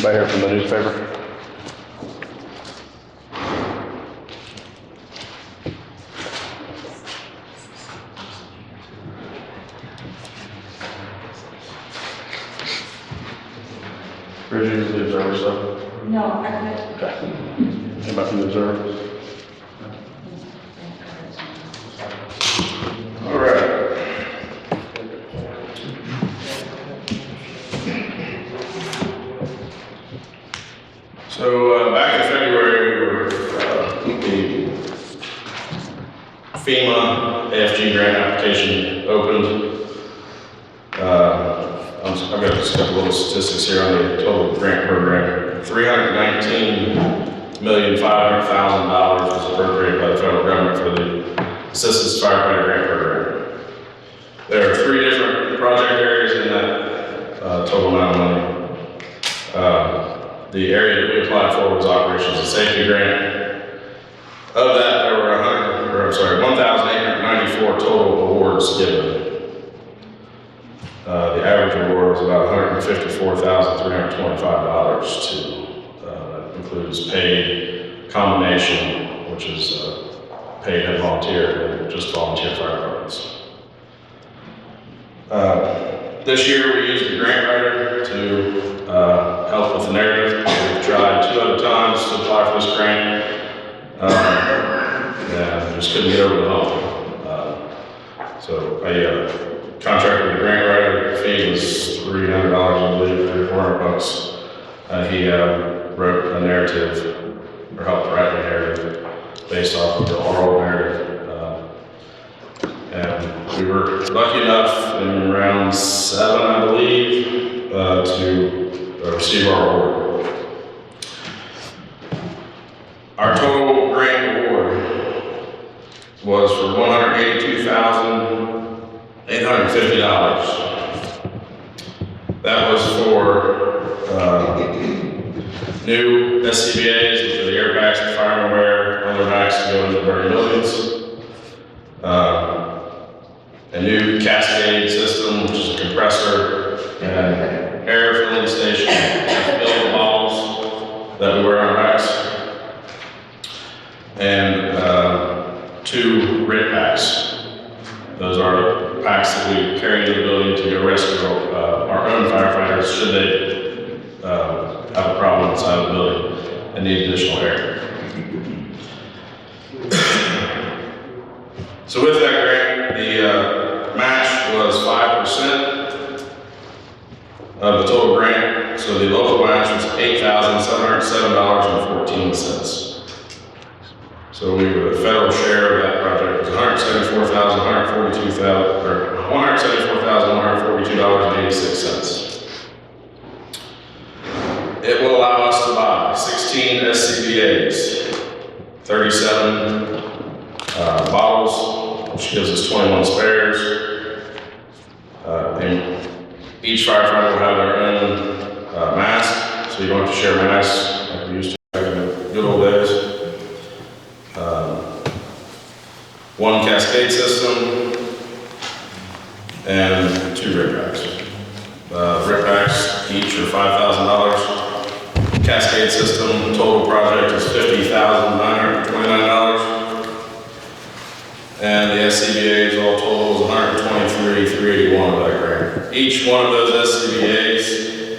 Speaker 13: Anybody here from the newspaper? Bridget, is the Observer stuff?
Speaker 6: No, I haven't.
Speaker 13: Okay. Anybody from the Observer? All right. So back in February, we were, the FEMA AFG grant application opened. I've got just a couple little statistics here on the total grant program. $319,500,000 was appropriated by the federal government for the Assistance Firefighter Grant Program. There are 3 different project areas in that total amount of money. The area that we applied for was Operations and Safety Grant. Of that, there were 1,894 total awards given. The average award was about $154,325 that includes paid combination, which is paid and volunteer, and just volunteer fire departments. This year, we used a grant writer to help with the narrative. We've tried 2 other times to apply for this grant. And just couldn't get over the hump. So I contracted with the grant writer. The fee was $300, I believe, $400. He wrote a narrative, or helped write a narrative based off of the oral narrative. And we were lucky enough in round 7, I believe, to receive our award. Our total grant award was for $182,850. That was for New SCBA's, which are the airbags that firemen wear on their backs to go into burning buildings. A new cascade system, which is a compressor and air filling station to fill the bottles that we wear on our backs. And 2 RIT packs. Those are packs that we carry into the building to go rescue our own firefighters should they have a problem inside of the building and need additional air. So with that grant, the match was 5% of the total grant. So the local match was $8,707.14. So we were the federal share of that project was $174,142.86. It will allow us to buy 16 SCBA's, 37 bottles, which gives us 21 spares. And each firefighter will have their own mask, so you don't have to share masks like we used to back in the good old days. 1 cascade system, and 2 RIT packs. RIT packs each are $5,000. Cascade system total project is $50,929. And the SCBA's all total is $123,381 of that grant. Each one of those SCBA's,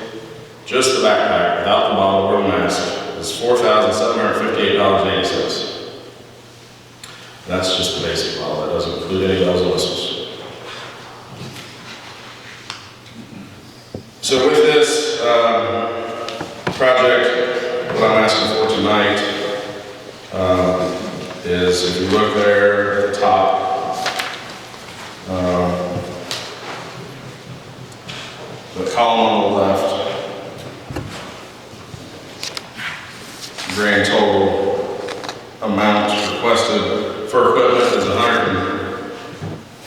Speaker 13: just the backpack without the bottle or the mask, is $4,758.80. That's just the basic model. That doesn't include any bells and whistles. So with this project, what I'm asking for tonight is, if you look there at the top, the column on the left, grand total amount requested for equipment is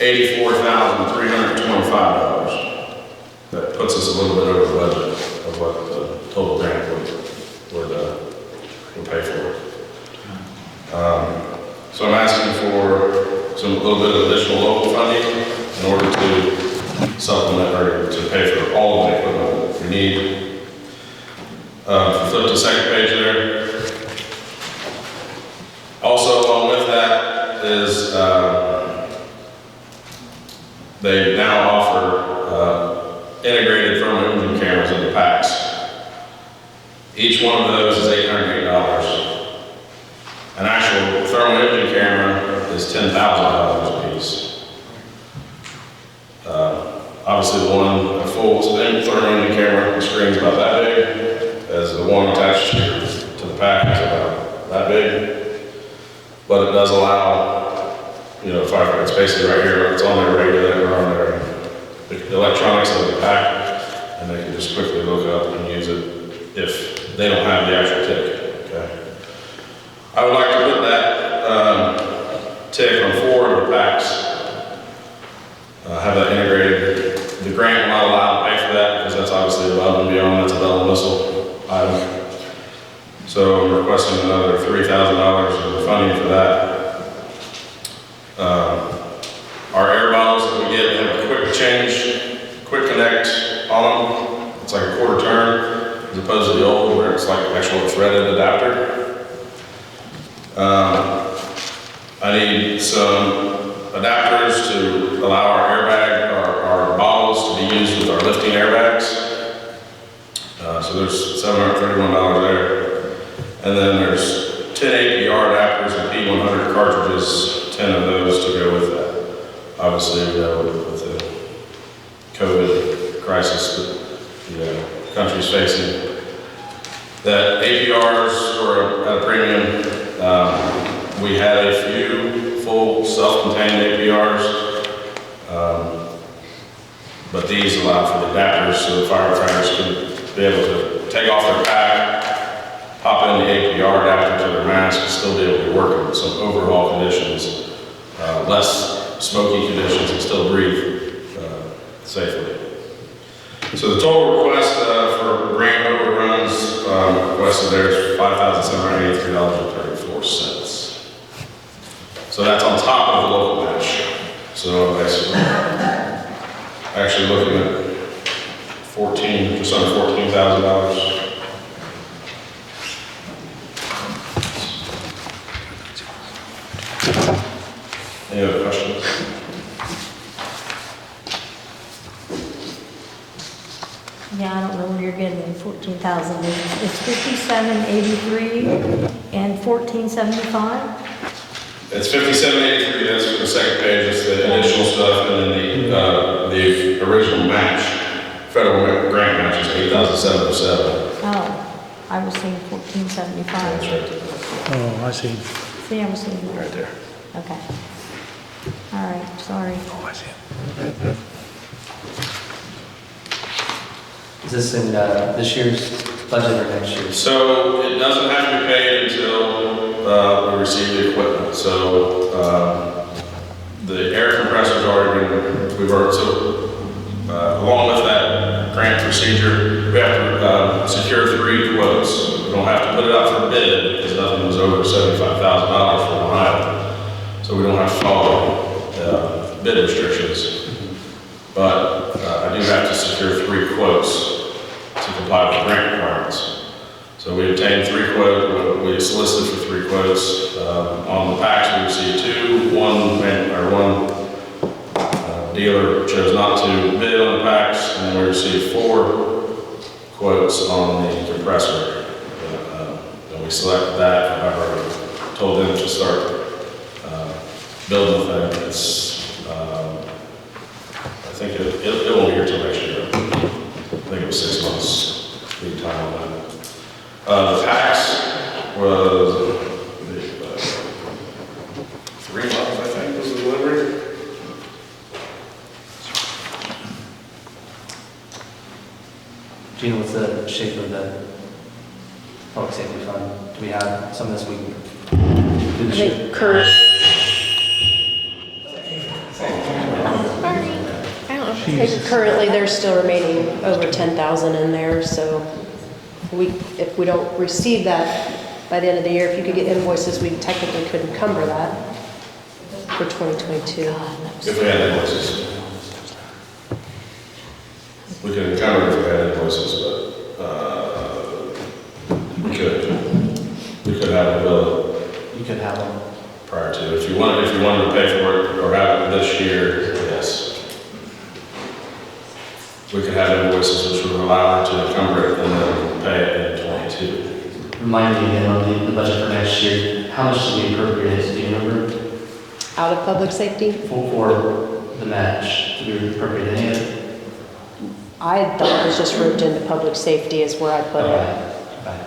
Speaker 13: $184,325. That puts us a little bit over budget of what the total grant would pay for. So I'm asking for a little bit of additional local funding in order to supplement or to pay for all of the equipment we need. If you flip to the second page there. Also, along with that is they now offer integrated thermal imaging cameras in the packs. Each one of those is $808. An actual thermal imaging camera is $10,000 a piece. Obviously, a full thermal imaging camera, the screen's about that big, as the one attached to the pack is about that big. But it does allow, firefighter, it's basically right here, it's on their radio, or on the electronics of the pack, and they can just quickly look up and use it if they don't have the actual tick, okay? I would like to put that tick on 4 of the packs, have that integrated. The grant will not allow to pay for that because that's obviously above and beyond, that's a bell and whistle item. So I'm requesting another $3,000 of funding for that. Our air bottles that we get have a quick change, quick connect on them. It's like a quarter turn as opposed to the old where it's like an actual threaded adapter. I need some adapters to allow our airbag, our bottles to be used with our lifting airbags. So there's $731 there. And then there's 10 APR adapters and P100 cartridges, 10 of those to go with that. Obviously, with the COVID crisis that the country's facing, that APRs were at a premium. We had a few full self-contained APRs, but these allow for the adapters so the firefighters can be able to take off their pack, pop in the APR adapter to their mask, and still be able to work in some overall conditions, less smoky conditions, and still breathe safely. So the total request for grant overruns requested requested there is $5,783.34. So that's on top of the local match. So basically, actually looking at just under $14,000. Any other questions?
Speaker 11: Yeah, I don't know where you're getting the 14,000. It's 5783 and 1475?
Speaker 13: It's 5783, that's for the second page, it's the additional stuff, and then the original match, federal grant match is 8,707.
Speaker 11: Oh, I was seeing 1475.
Speaker 13: That's right.
Speaker 19: Oh, I see.
Speaker 11: See, I was seeing.
Speaker 19: Right there.
Speaker 11: Okay. All right, sorry.
Speaker 19: Oh, I see it.
Speaker 1: Is this in this year's budget or next year's?
Speaker 13: So it doesn't have to be paid until we receive the equipment. So the air compressor's already been, along with that grant procedure, we have to secure 3 quotes. We don't have to put it out for bid because nothing was over $75,000 for Ohio. So we don't have to follow bid restrictions. But I do have to secure 3 quotes to comply with the grant requirements. So we obtained 3 quotes, we solicited for 3 quotes. On the packs, we received 2. One dealer chose not to bid on the packs, and then we received 4 quotes on the compressor. And we selected that, however, told them to start building the thing. It's, I think it won't be here till next year. I think it was 6 months lead time on that. The packs was 3 months, I think, was the delivery.
Speaker 1: Gina, what's the shape of the public safety fund? Do we have some of this we can do this year?
Speaker 4: Currently, there's still remaining over 10,000 in there, so if we don't receive that by the end of the year, if you could get invoices, we technically could encumber that for 2022.
Speaker 13: If we had invoices. We could encumber if we had invoices, but we could have a bill.
Speaker 1: You could have them.
Speaker 13: Prior to, if you wanted to pay for it or have it this year, yes. We could have invoices which would allow her to encumber it and then pay it in 22.
Speaker 1: Remind me again on the budget for next year, how much did we appropriate, do you remember?
Speaker 4: Out of public safety?
Speaker 1: For the match, did we appropriate any of it?
Speaker 4: I thought it was just roped into public safety is where I put it.
Speaker 1: Okay.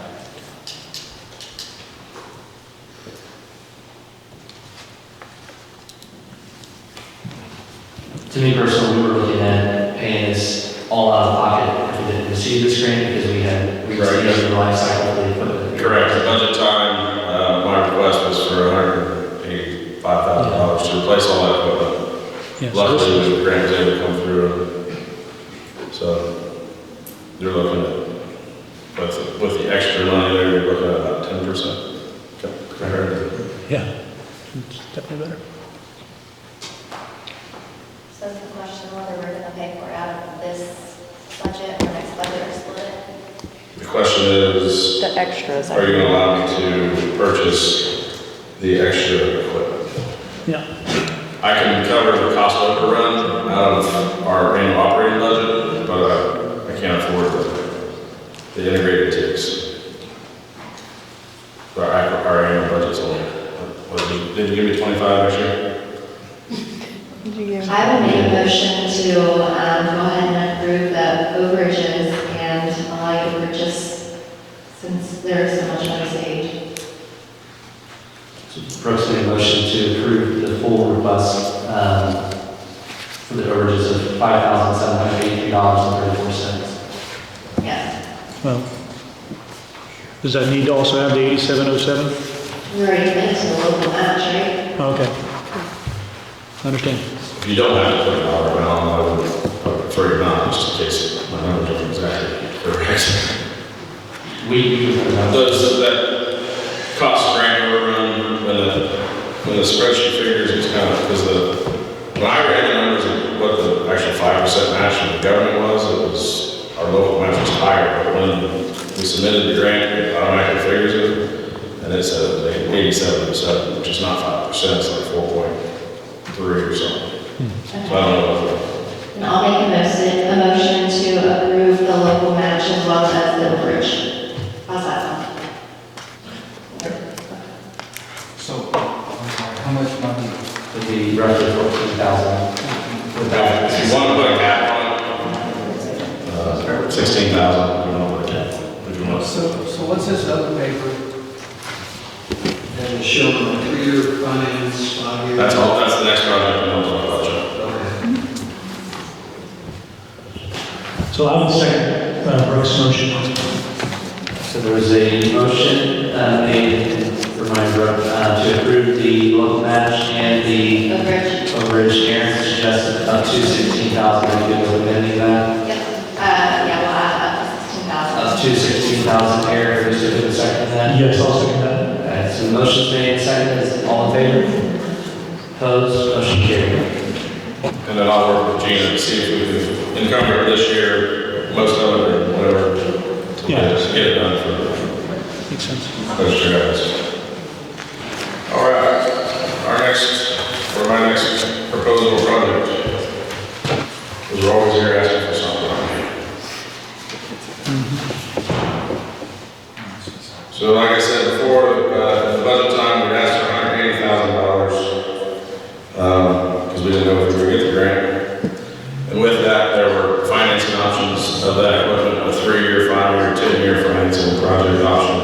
Speaker 1: To me personally, we were looking at paying this all out of pocket if we didn't receive this grant because we received the life cycle of the equipment.
Speaker 13: Correct. The budget time, my request was for $185,000 to replace all that equipment.
Speaker 19: Yes.
Speaker 13: Luckily, the grant was able to come through. So you're looking at, with the extra money there, you're looking at about 10%. Compared to.
Speaker 19: Yeah, it's definitely better.
Speaker 10: So is the question whether we're gonna pay for it out of this budget or next budget or split it?
Speaker 13: The question is,
Speaker 4: The extras.
Speaker 13: are you going to allow me to purchase the extra equipment?
Speaker 19: Yeah.
Speaker 13: I can cover the cost overrun out of our annual operating budget, but I can't afford the integrated takes. Our annual budget's only, did you give me 25 next year?
Speaker 10: I would make a motion to go ahead and approve the overages and allow you to purchase since there is so much money saved.
Speaker 1: So Brooks made a motion to approve the full request for the overages of $5,783.34.
Speaker 10: Yes.
Speaker 19: Well, does that need to also have the 8707?
Speaker 10: We already finished the local match, right?
Speaker 19: Okay. I understand.
Speaker 13: If you don't have to put a dollar amount, I would prefer you not, just in case my numbers are exactly correct. Those, that cost grant overrun, when the spreadsheet figures, it's kind of, because when I ran the numbers of what the actual 5% match from the government was, our local match was higher, but when we submitted the grant, it automatically figures it, and it said 87%, which is not 5%, it's like 4.3 or something. So I don't know.
Speaker 10: And I'll make a motion to approve the local match as well as the bridge. How's that sound?
Speaker 1: So, how much money would be roughly 14,000?
Speaker 13: If you want to put a cap on it, 16,000, you want to put a cap on it. If you want.
Speaker 15: So what's this other paper? That is showing a 3-year finance, 5-year?
Speaker 13: That's all, that's the next project I'm going to talk about, Joe.
Speaker 19: So I would second Brooks' motion.
Speaker 1: So there was a motion made, remind Brooke, to approve the local match and the overage. Aaron suggested up to 16,000. Are you good with amending that?
Speaker 10: Yep. Yeah, we'll add up to 16,000.
Speaker 1: Up to 16,000. Aaron, are you still going to second that?
Speaker 19: Yes, I'll second that.
Speaker 1: Okay, so the motion's made and seconded. Is all in favor? Opposed? Motion carried.
Speaker 13: And then I'll work with Gina to see if we can encumber it this year, most of it, or whatever, to get it done for
Speaker 19: makes sense.
Speaker 13: those two guys. All right, my next proposal project, because we're always here asking for something. So like I said before, at the budget time, we asked for $180,000, because we didn't know if we were going to get the grant. And with that, there were financing options of that equipment, a 3-year, 5-year, 10-year financing project option.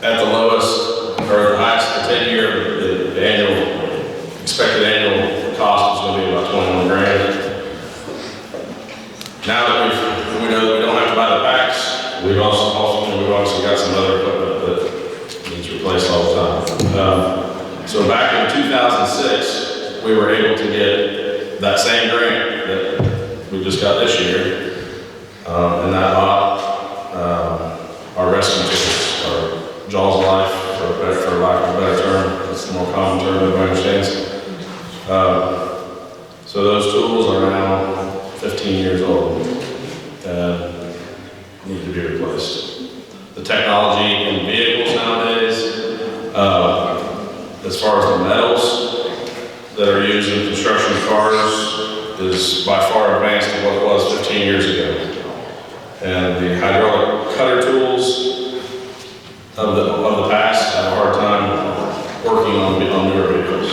Speaker 13: At the lowest, or the highest, the 10-year, the annual, expected annual cost is going to be about 21 grand. Now that we know that we don't have to buy the packs, we've also got some other equipment that needs replaced all the time. So back in 2006, we were able to get that same grant that we just got this year, and that bought our rescue tools, our jaws of life, for lack of a better term. It's the more common term that everybody understands. So those tools are now 15 years old and need to be replaced. The technology in vehicles nowadays, as far as the metals that are used in construction of cars, is by far advanced to what it was 15 years ago. And the hydraulic cutter tools of the past have a hard time working on newer vehicles.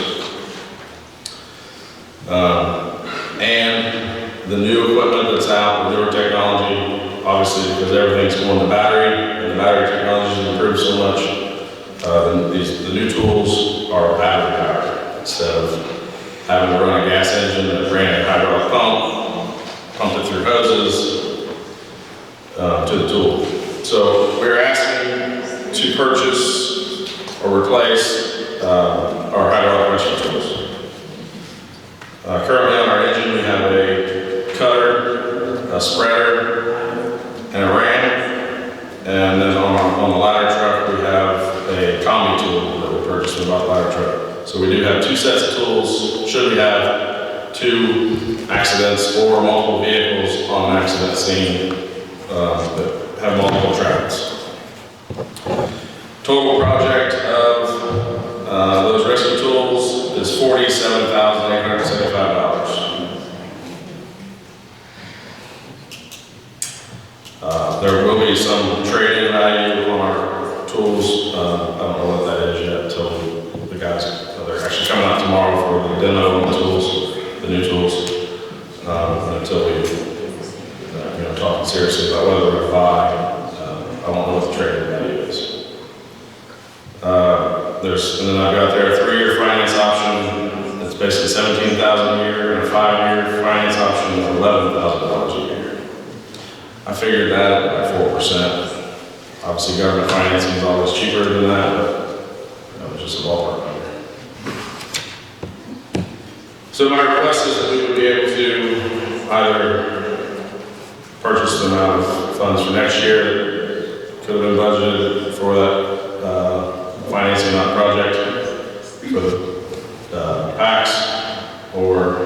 Speaker 13: And the new equipment that's out, the newer technology, obviously because everything's going to battery, and the battery technology has improved so much, the new tools are battery powered instead of having to run a gas engine that ran a hydraulic pump it through hoses to the tool. So we're asking to purchase or replace our hydraulic rescue tools. Currently on our engine we have a cutter, a spreader, and a ram. And then on the ladder truck we have a combi tool that we purchased with our ladder truck. So we do have 2 sets of tools should we have 2 accidents or multiple vehicles on an accident scene that have multiple tracks. Total project of those rescue tools is $47,875. There will be some trade-in value on our tools. I don't know what that is yet until the guys, they're actually coming out tomorrow for the demo on the tools, the new tools. Until we, talking seriously about whether we're going to buy, I don't know what the trade-in value is. And then I've got there a 3-year finance option. It's basically $17,000 a year, and a 5-year finance option of $11,000 a year. I figured that at 4%. Obviously, government financing is always cheaper than that, but it's just a ballpark number. So my request is that we would be able to either purchased the amount of funds for next year. Could have been budgeted for that financing that project for the PACs, or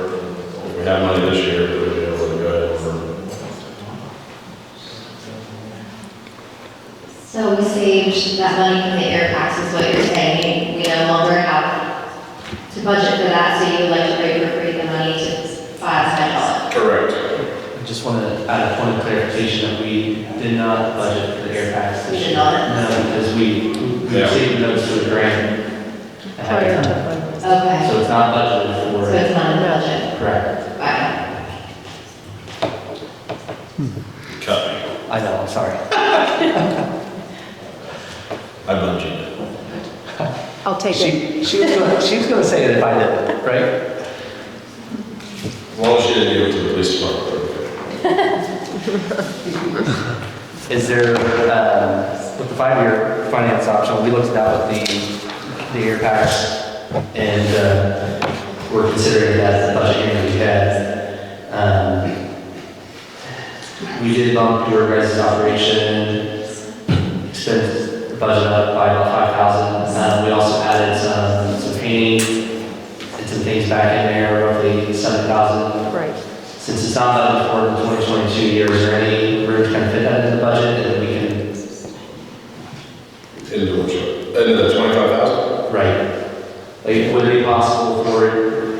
Speaker 13: if we have money this year, we would be able to go ahead over.
Speaker 10: So we saved that money from the air packs is what you're saying. We no longer have to budget for that, so you would like to reappropriate the money to file as hydraulic.
Speaker 13: Correct.
Speaker 1: I just want to add a point of clarification that we did not budget for the air packs.
Speaker 10: We did not?
Speaker 1: No, because we received notes for the grant ahead of time.
Speaker 10: Okay.
Speaker 1: So it's not budgeted for.
Speaker 10: So it's not in the budget?
Speaker 1: Correct.
Speaker 10: Right.
Speaker 13: Cut me.
Speaker 1: I know, I'm sorry.
Speaker 13: I budgeted.
Speaker 4: I'll take it.
Speaker 1: She was gonna say it if I did, right?
Speaker 13: As long as she didn't give it to the police department.
Speaker 1: Is there, with the 5-year finance option, we looked at the air packs, and we're considering that as the budget year that we had. We did bump your guys' operation expense budget up by about 5,000. We also added some painting and some things back in there, roughly 7,000.
Speaker 4: Right.
Speaker 1: Since it's not budgeted for in the 2022 year, is there any room to kind of fit that in the budget, and then we can?
Speaker 13: Into the 25,000?
Speaker 1: Right. Like, would it be possible for,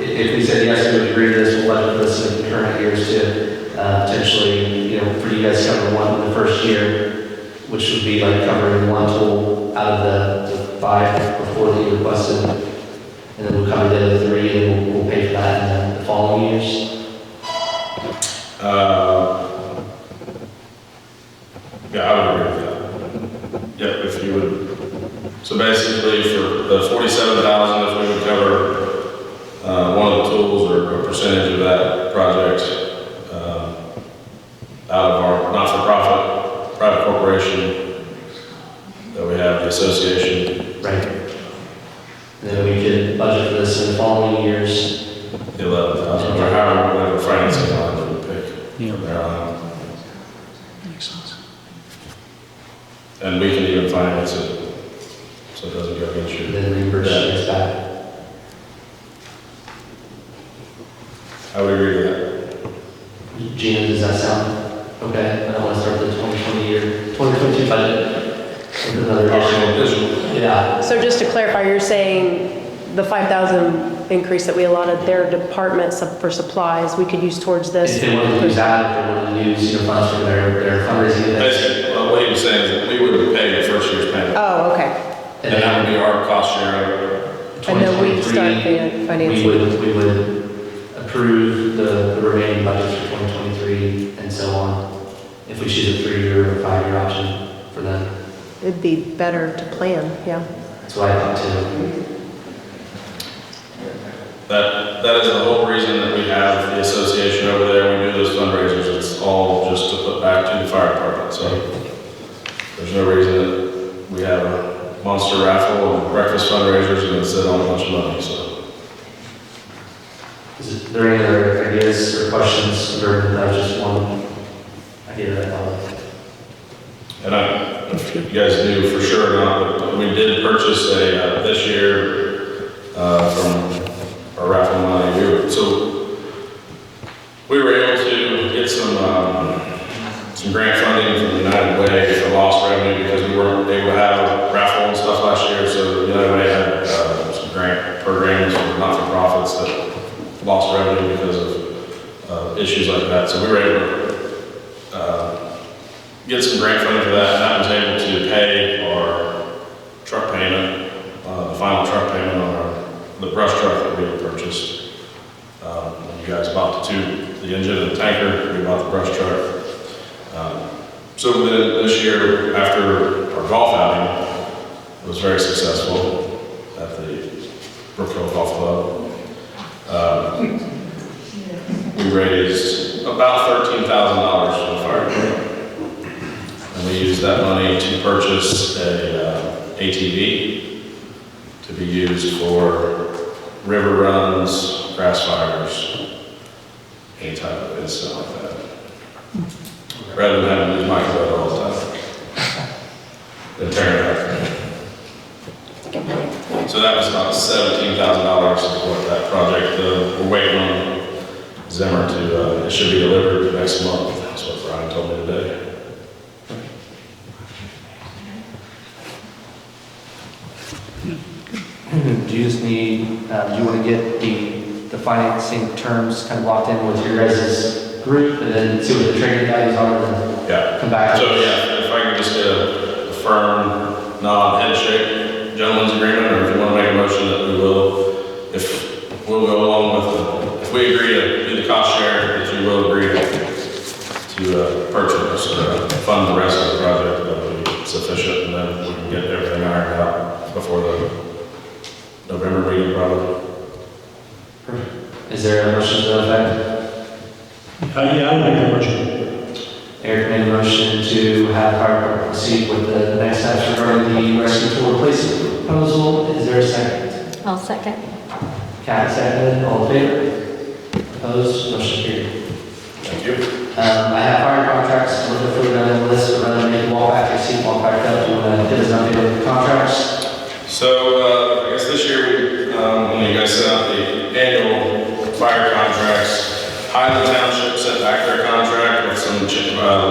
Speaker 1: if we said yes, we would agree to this, we'll budget for this in the current years to potentially, for you guys to cover one in the first year, which would be like covering one tool out of the 5 before that you requested, and then we'll cover the other 3, and we'll pay for that in the following years?
Speaker 13: Yeah, I would agree with that. Yep, if you would. So basically, for the 47,000, if we would cover one of the tools or a percentage of that project out of our not-for-profit private corporation that we have, the association.
Speaker 1: Right. And then we could budget for this in the following years.
Speaker 13: The 11,000, or however, whatever financing line that we pick from there on.
Speaker 19: Makes sense.
Speaker 13: And we can even finance it, so it doesn't go against you.
Speaker 1: And then reimburse it back.
Speaker 13: I would agree with that.
Speaker 1: Gina, does that sound okay? I don't want to start the 2022 budget with another issue. Yeah.
Speaker 4: So just to clarify, you're saying the 5,000 increase that we allotted their department for supplies, we could use towards this?
Speaker 1: If they wanted to use that, if they wanted to use funds from their fundraising.
Speaker 13: Basically, what he was saying is that we would pay the first year's payment.
Speaker 4: Oh, okay.
Speaker 13: And that would be our cost share.
Speaker 4: And then we start financing.
Speaker 1: We would approve the remaining budgets for 2023 and so on, if we choose a 3-year or 5-year option for them.
Speaker 4: It'd be better to plan, yeah.
Speaker 1: That's what I thought too.
Speaker 13: That is the whole reason that we have the association over there. We do those fundraisers. It's all just to put back to the fire department. So there's no reason that we have a monster raffle and breakfast fundraisers and sit on a bunch of money. So.
Speaker 1: Is there any other ideas or questions, or that was just one idea that I thought of?
Speaker 13: And I, if you guys knew for sure or not, but we did purchase a this year from our raffle money. So we were able to get some grant funding from United Way for lost revenue because we weren't able to have a raffle and stuff last year. So United Way had some grant programs for not-for-profits that lost revenue because of issues like that. So we were able to get some grant funding for that, and that was able to pay our truck payment, the final truck payment on the brush truck that we had purchased. When you guys bought the engine and the tanker, we bought the brush truck. So then this year, after our golf outing, it was very successful at the Brook Hill Golf Club. We raised about $13,000 for the fire department. And we used that money to purchase a ATV to be used for river runs, grass fires, any type of incident like that. rather than having to use my code all the time. Then tear it up. So that was about $17,000 is what that project, we're waiting on Zimmer to, it should be delivered next month. That's what Brian told me today.
Speaker 1: Do you just need, do you want to get the financing terms kind of locked in with your guys' group and then see what the trading values are and
Speaker 13: Yeah.
Speaker 1: come back?
Speaker 13: So yeah, if I can just get a firm nod, handshake, gentleman's agreement, or if you want to make a motion that we will, if we'll go along with if we agree to do the cost share, if you will agree to purchase or fund the rest of the project, that would be sufficient, and then we can get everything ironed out before the November meeting, probably.
Speaker 1: Is there a motion to that effect?
Speaker 19: Yeah, I'll make that motion.
Speaker 1: Eric made a motion to have fire department proceed with the next steps regarding the rescue tool replacement proposal. Is there a second?
Speaker 11: I'll second.
Speaker 1: Cat seconded, all in favor? Opposed, motion carried.
Speaker 13: Thank you.
Speaker 1: I have fire contracts, looking through another list, but rather than make them all back, I see them all back up. Do you want to give us an update on the contracts?
Speaker 13: So, I guess this year, when you guys sent out the annual fire contracts, Highland Township sent back their contract with some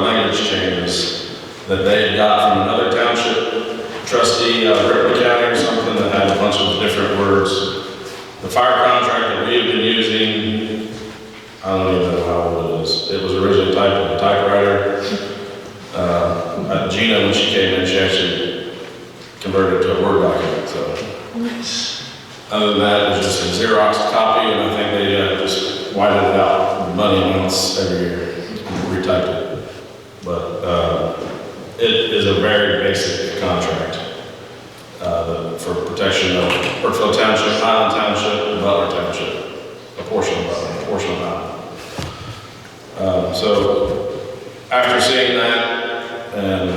Speaker 13: language changes that they had got from another township trustee, Ripley County or something, that had a bunch of different words. The fire contract that we have been using, I don't even know how old it is. It was originally typed on a typewriter. Gina, when she came in, she actually converted it to a Word document, so. Other than that, it was just a Xerox copy, and I think they just whited it out, money amounts every year, retyped it. But it is a very basic contract for protection of Brookfield Township, Highland Township, and Butler Township, a portion of Butler, a portion of Highland. So after seeing that, and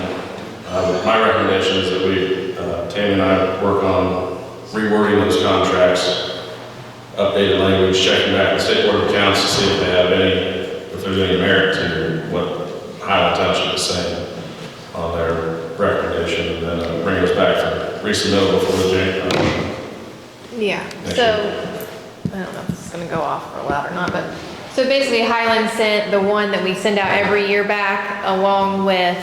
Speaker 13: my recommendation is that we, Tammy and I, work on rewording those contracts, updated language, checking back with State Board of Accounts to see if they have if there's any merit to what Highland Township is saying on their recommendation, and then bring us back for resubmit before the
Speaker 2: Yeah,
Speaker 13: Next
Speaker 2: so, I don't know if this is gonna go off real loud or not, but, so basically Highland sent the one that we send out every year back, along with,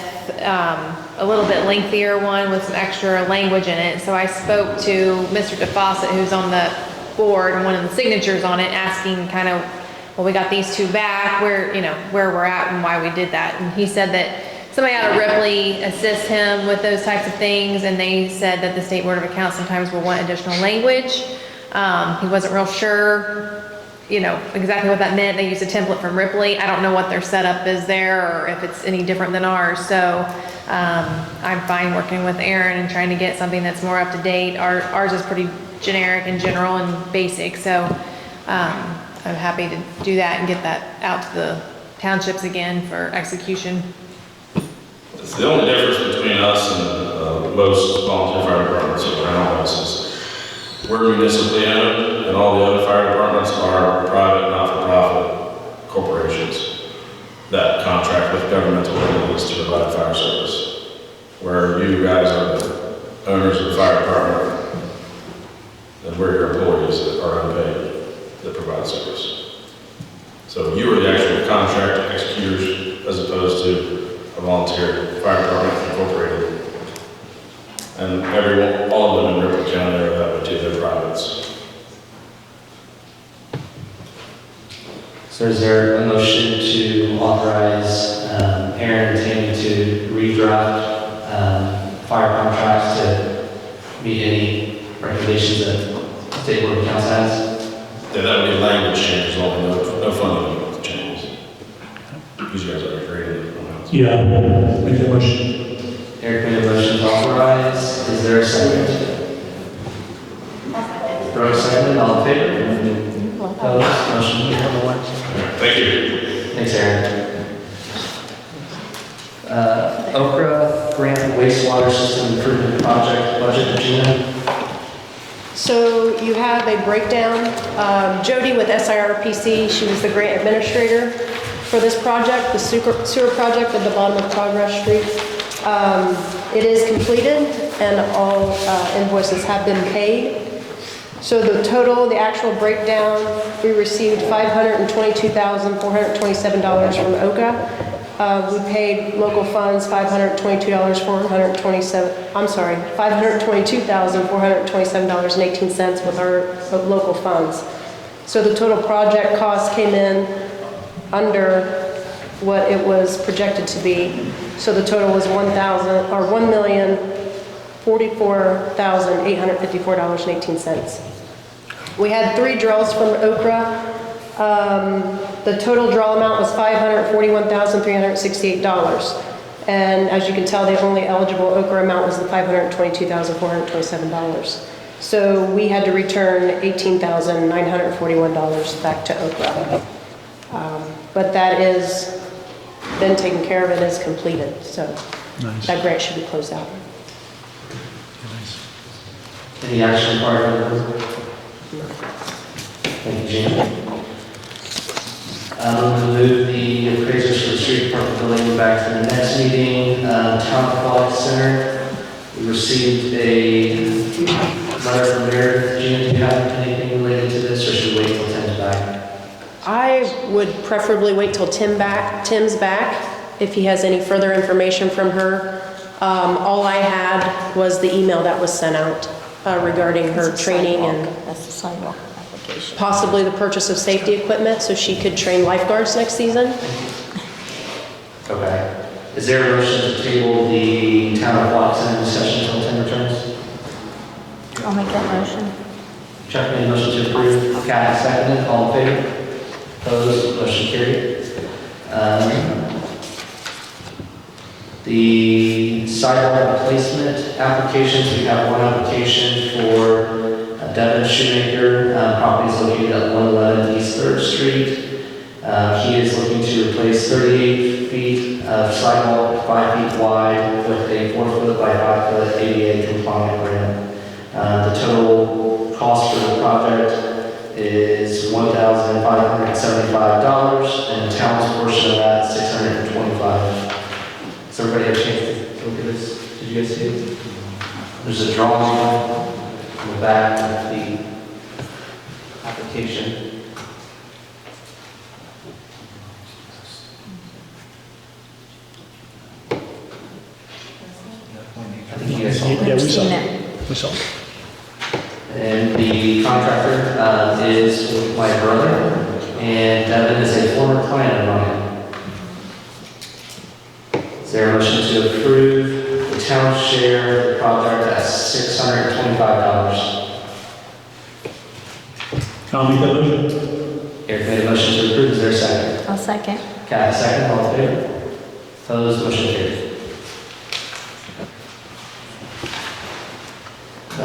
Speaker 2: a little bit lengthier one with some extra language in it. So I spoke to Mr. DeFawcett, who's on the board, and one of the signatures on it, asking kind of, well, we got these two back, where we're at and why we did that. And he said that somebody out of Ripley assists him with those types of things, and they said that the State Board of Accounts sometimes will want additional language. He wasn't real sure, exactly what that meant. They used a template from Ripley. I don't know what their setup is there, or if it's any different than ours. So I'm fine working with Aaron and trying to get something that's more up to date. Ours is pretty generic and general and basic, so I'm happy to do that and get that out to the townships again for execution.
Speaker 13: It's the only difference between us and most volunteer fire departments around us is we're municipally owned, and all the other fire departments are private, not-for-profit corporations that contract with governmental entities to provide fire service. Where you guys are the owners of the fire department, and we're your employees that are unpaid that provide service. So you are the actual contract executors as opposed to a volunteer fire department incorporated. And all of them in Ripley County are that way too, they're privates.
Speaker 1: So is there a motion to authorize Aaron and Tammy to redraft fire contracts to meet any recommendations that State Board of Accounts has?
Speaker 13: Yeah, that would be language changes, only no funding changes. You guys are agreeing on that.
Speaker 19: Yeah, make that motion.
Speaker 1: Eric made a motion to authorize. Is there a second? Brooke seconded, all in favor? Opposed, motion carried.
Speaker 13: Thank you.
Speaker 1: Thanks, Aaron. Okra Grant Wastewater System Improvement Project budget, Gina.
Speaker 4: So you have a breakdown. Jody with SIRPC, she was the grant administrator. for this project, the sewer project at the bottom of Progress Street. It is completed and all invoices have been paid. So the total, the actual breakdown, we received $522,427 from OCA. We paid local funds $522,427.18 with our local funds. So the total project cost came in under what it was projected to be. So the total was $1,044,854.18. We had 3 draws from Okra. The total draw amount was $541,368. And as you can tell, the only eligible Okra amount was the $522,427. So we had to return $18,941 back to Okra. But that is been taken care of and is completed. So that grant should be closed out.
Speaker 1: Any action required? Thank you, Jane. We'll move the appraisers for the street department building back to the next meeting. Town Aquatic Center, we received a letter from Mayor. Gina, do you have anything related to this, or should we wait till Tim's back?
Speaker 4: I would preferably wait till Tim's back, if he has any further information from her. All I had was the email that was sent out regarding her training and
Speaker 11: That's the sidewalk application.
Speaker 4: possibly the purchase of safety equipment so she could train lifeguards next season.
Speaker 1: Okay. Is there a motion to table the Town Aquatic Center discussion until Tim returns?
Speaker 11: I'll make that motion.
Speaker 1: Chuck made a motion to approve. Kathy seconded. All in favor? Opposed? Motion carried. The sidewalk replacement applications, we have one application for Devin Shoemaker. Property is located at 111 East 3rd Street. He is looking to replace 38 feet of sidewalk, 5 feet wide, with a 4 foot by 5 foot ADA compliant ramp. The total cost for the project is $1,575, and the town's portion of that is $625. Does everybody have a chance to look at this? Did you guys see it? There's a drawing on the back of the application. I think you guys saw it.
Speaker 19: Yeah, we saw it. We saw it.
Speaker 1: And the contractor is my brother, and Devin is a former client of mine. Is there a motion to approve the town share of the project at $625?
Speaker 19: I'll make that motion.
Speaker 1: Eric made a motion to approve. Is there a second?
Speaker 11: I'll second.
Speaker 1: Kathy, second. All in favor? Opposed? Motion carried.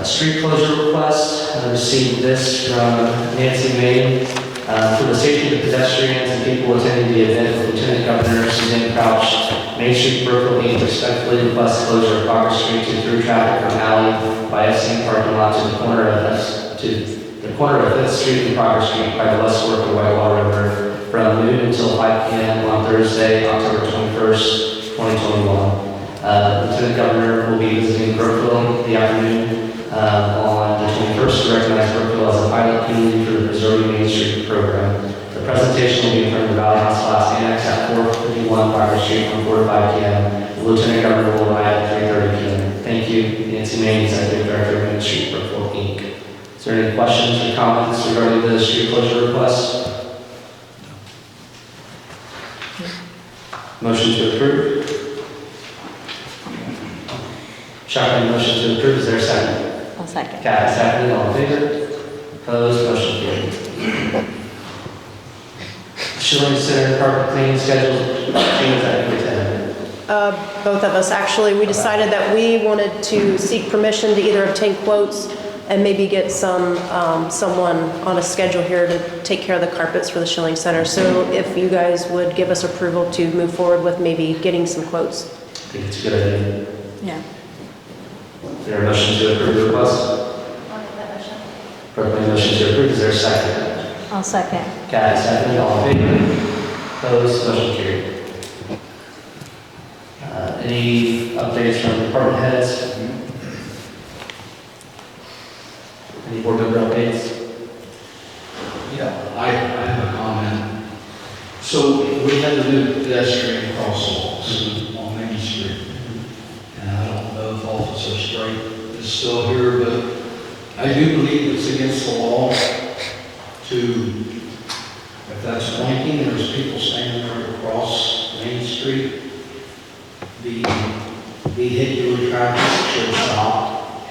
Speaker 1: Street closure request. I received this from Nancy May. For the safety of pedestrians and people attending the event, Lieutenant Governor Suzanne Crouch, Main Street, Brookville, Inc. respectfully requests closure of Progress Street to through traffic from alley by FC parking lot to the corner of 5th Street and Progress Street by the West Fork of Whitewater River from noon until 5 p.m. on Thursday, October 21st, 2021. Lieutenant Governor will be visiting Brookville in the afternoon on the 21st to recognize Brookfield as a pilot community for the Preserving Main Street program. The presentation will be in front of the Valley House Class Annex at 451 Progress Street from 4 to 5 p.m. The Lieutenant Governor will arrive at 3:30 p.m. Thank you, Nancy May, Executive Director of Main Street, Brookfield, Inc. Is there any questions or comments regarding the street closure request? Motion to approve. Chuck made a motion to approve. Is there a second?
Speaker 11: I'll second.
Speaker 1: Kathy, seconded. All in favor? Opposed? Motion carried. Schilling Center carpet cleaning schedule. Gina's at number 10.
Speaker 4: Both of us, actually. We decided that we wanted to seek permission to either obtain quotes and maybe get someone on a schedule here to take care of the carpets for the Schilling Center. So if you guys would give us approval to move forward with maybe getting some quotes.
Speaker 1: I think it's a good idea.
Speaker 11: Yeah.
Speaker 1: Is there a motion to approve the request?
Speaker 10: I'll make that motion.
Speaker 1: Brooke made a motion to approve. Is there a second?
Speaker 11: I'll second.
Speaker 1: Kathy, seconded. All in favor? Opposed, motion carried. Any updates from department heads? Any board member updates?
Speaker 15: Yeah, I have a comment. So we have the new pedestrian crosswalks on Main Street. And I don't know if Officer Straight is still here, but I do believe it's against the law to, if that's blinking, there's people standing there to cross Main Street. The vehicular traffic should stop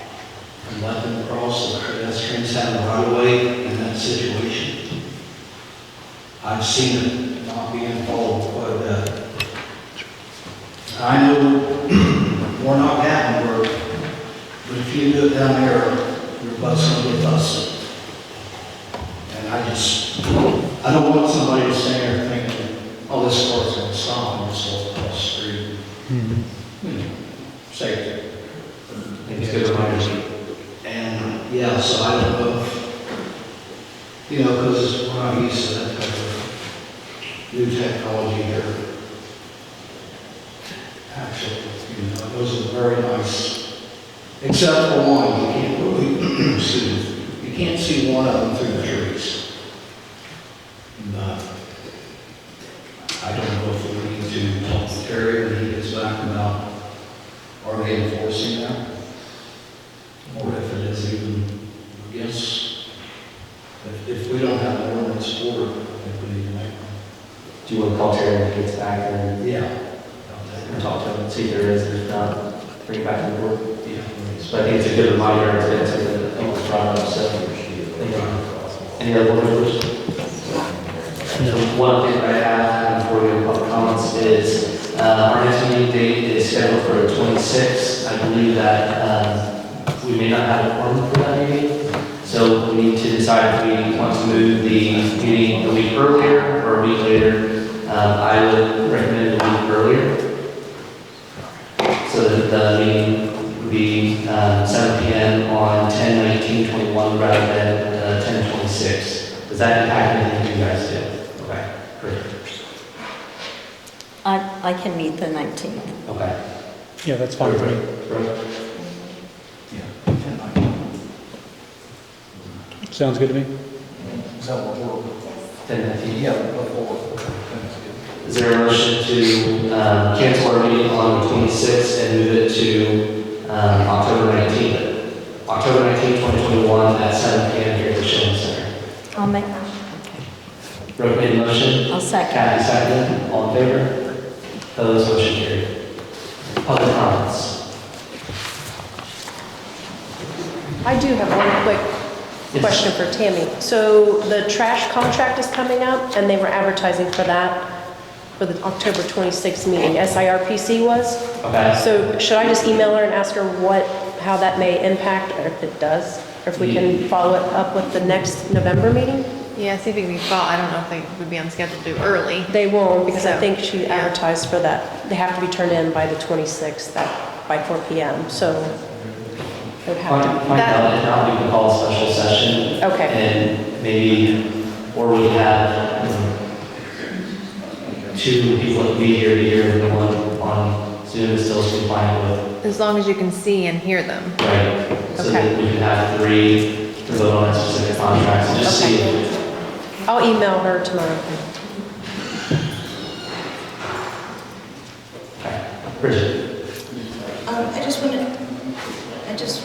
Speaker 15: and let them cross. The pedestrians have the right of way in that situation. I've seen it not being followed quite a bit. I know we're not Gatlinburg, but if you do it down there, your bus will get busted. And I don't want somebody to stand there thinking, oh, this car's going to stop and it's going across the street. Safety.
Speaker 1: It's good reminders.
Speaker 15: And yeah, so I don't know if, because we're not used to that type of new technology here. Actually, those are very nice, except for one, you can't really, you can't see one of them through the trees. But I don't know if we need to talk to Terry when he gets back about, are they enforcing that? Or if it is even, I guess, if we don't have an ordinance for it, I think we need to make one.
Speaker 1: Do you want to call Terry when he gets back and
Speaker 15: Yeah.
Speaker 1: talk to him and see if there is, if not, bring it back to the board?
Speaker 15: Yeah.
Speaker 1: So I think it's a good reminder, it's something that was brought up, so. Thank you. Any other board members? So one thing that I have before we go to public comments is, our next meeting date is scheduled for the 26th. I believe that, we may not have a quorum for that meeting. So we need to decide if we want to move the meeting a week earlier or a week later. I would recommend a week earlier. So that the meeting would be 7 p.m. on 10/19/21 rather than 10/26. Does that impact anything you guys do? Okay, great.
Speaker 11: I can meet the 19th.
Speaker 1: Okay.
Speaker 19: Yeah, that's fine for me. Sounds good to me.
Speaker 15: Is that what we're?
Speaker 1: 10/19.
Speaker 15: Yeah, before.
Speaker 1: Is there a motion to cancel our meeting on the 26th and move it to October 19th? October 19th, 2021 at 7 p.m. here at the Shilling Center.
Speaker 11: I'll make,
Speaker 1: Brooke made a motion.
Speaker 11: I'll second.
Speaker 1: Kathy seconded. All in favor? Opposed? Motion carried. Public comments.
Speaker 4: I do have one quick question for Tammy. So the trash contract is coming up, and they were advertising for that for the October 26th meeting, SIRPC was.
Speaker 1: Okay.
Speaker 4: So should I just email her and ask her how that may impact, or if it does, or if we can follow it up with the next November meeting?
Speaker 2: Yeah, see if it can be fall. I don't know if they would be on schedule to do early.
Speaker 4: They won't, because I
Speaker 2: So,
Speaker 4: think she
Speaker 2: yeah.
Speaker 4: advertised for that. They have to be turned in by the 26th, by 4 p.m., so it would have to.
Speaker 1: Find out if not, we can call a special session.
Speaker 4: Okay.
Speaker 1: And maybe, or we have two people to be here, and the one on Zoom is still compliant with.
Speaker 2: As long as you can see and hear them.
Speaker 1: Right. So
Speaker 2: Okay.
Speaker 1: that we can have three to vote on a specific contract, and just
Speaker 4: Okay.
Speaker 1: see.
Speaker 4: I'll email her tomorrow.
Speaker 1: Okay. Bridget.
Speaker 8: I just wanted to, I just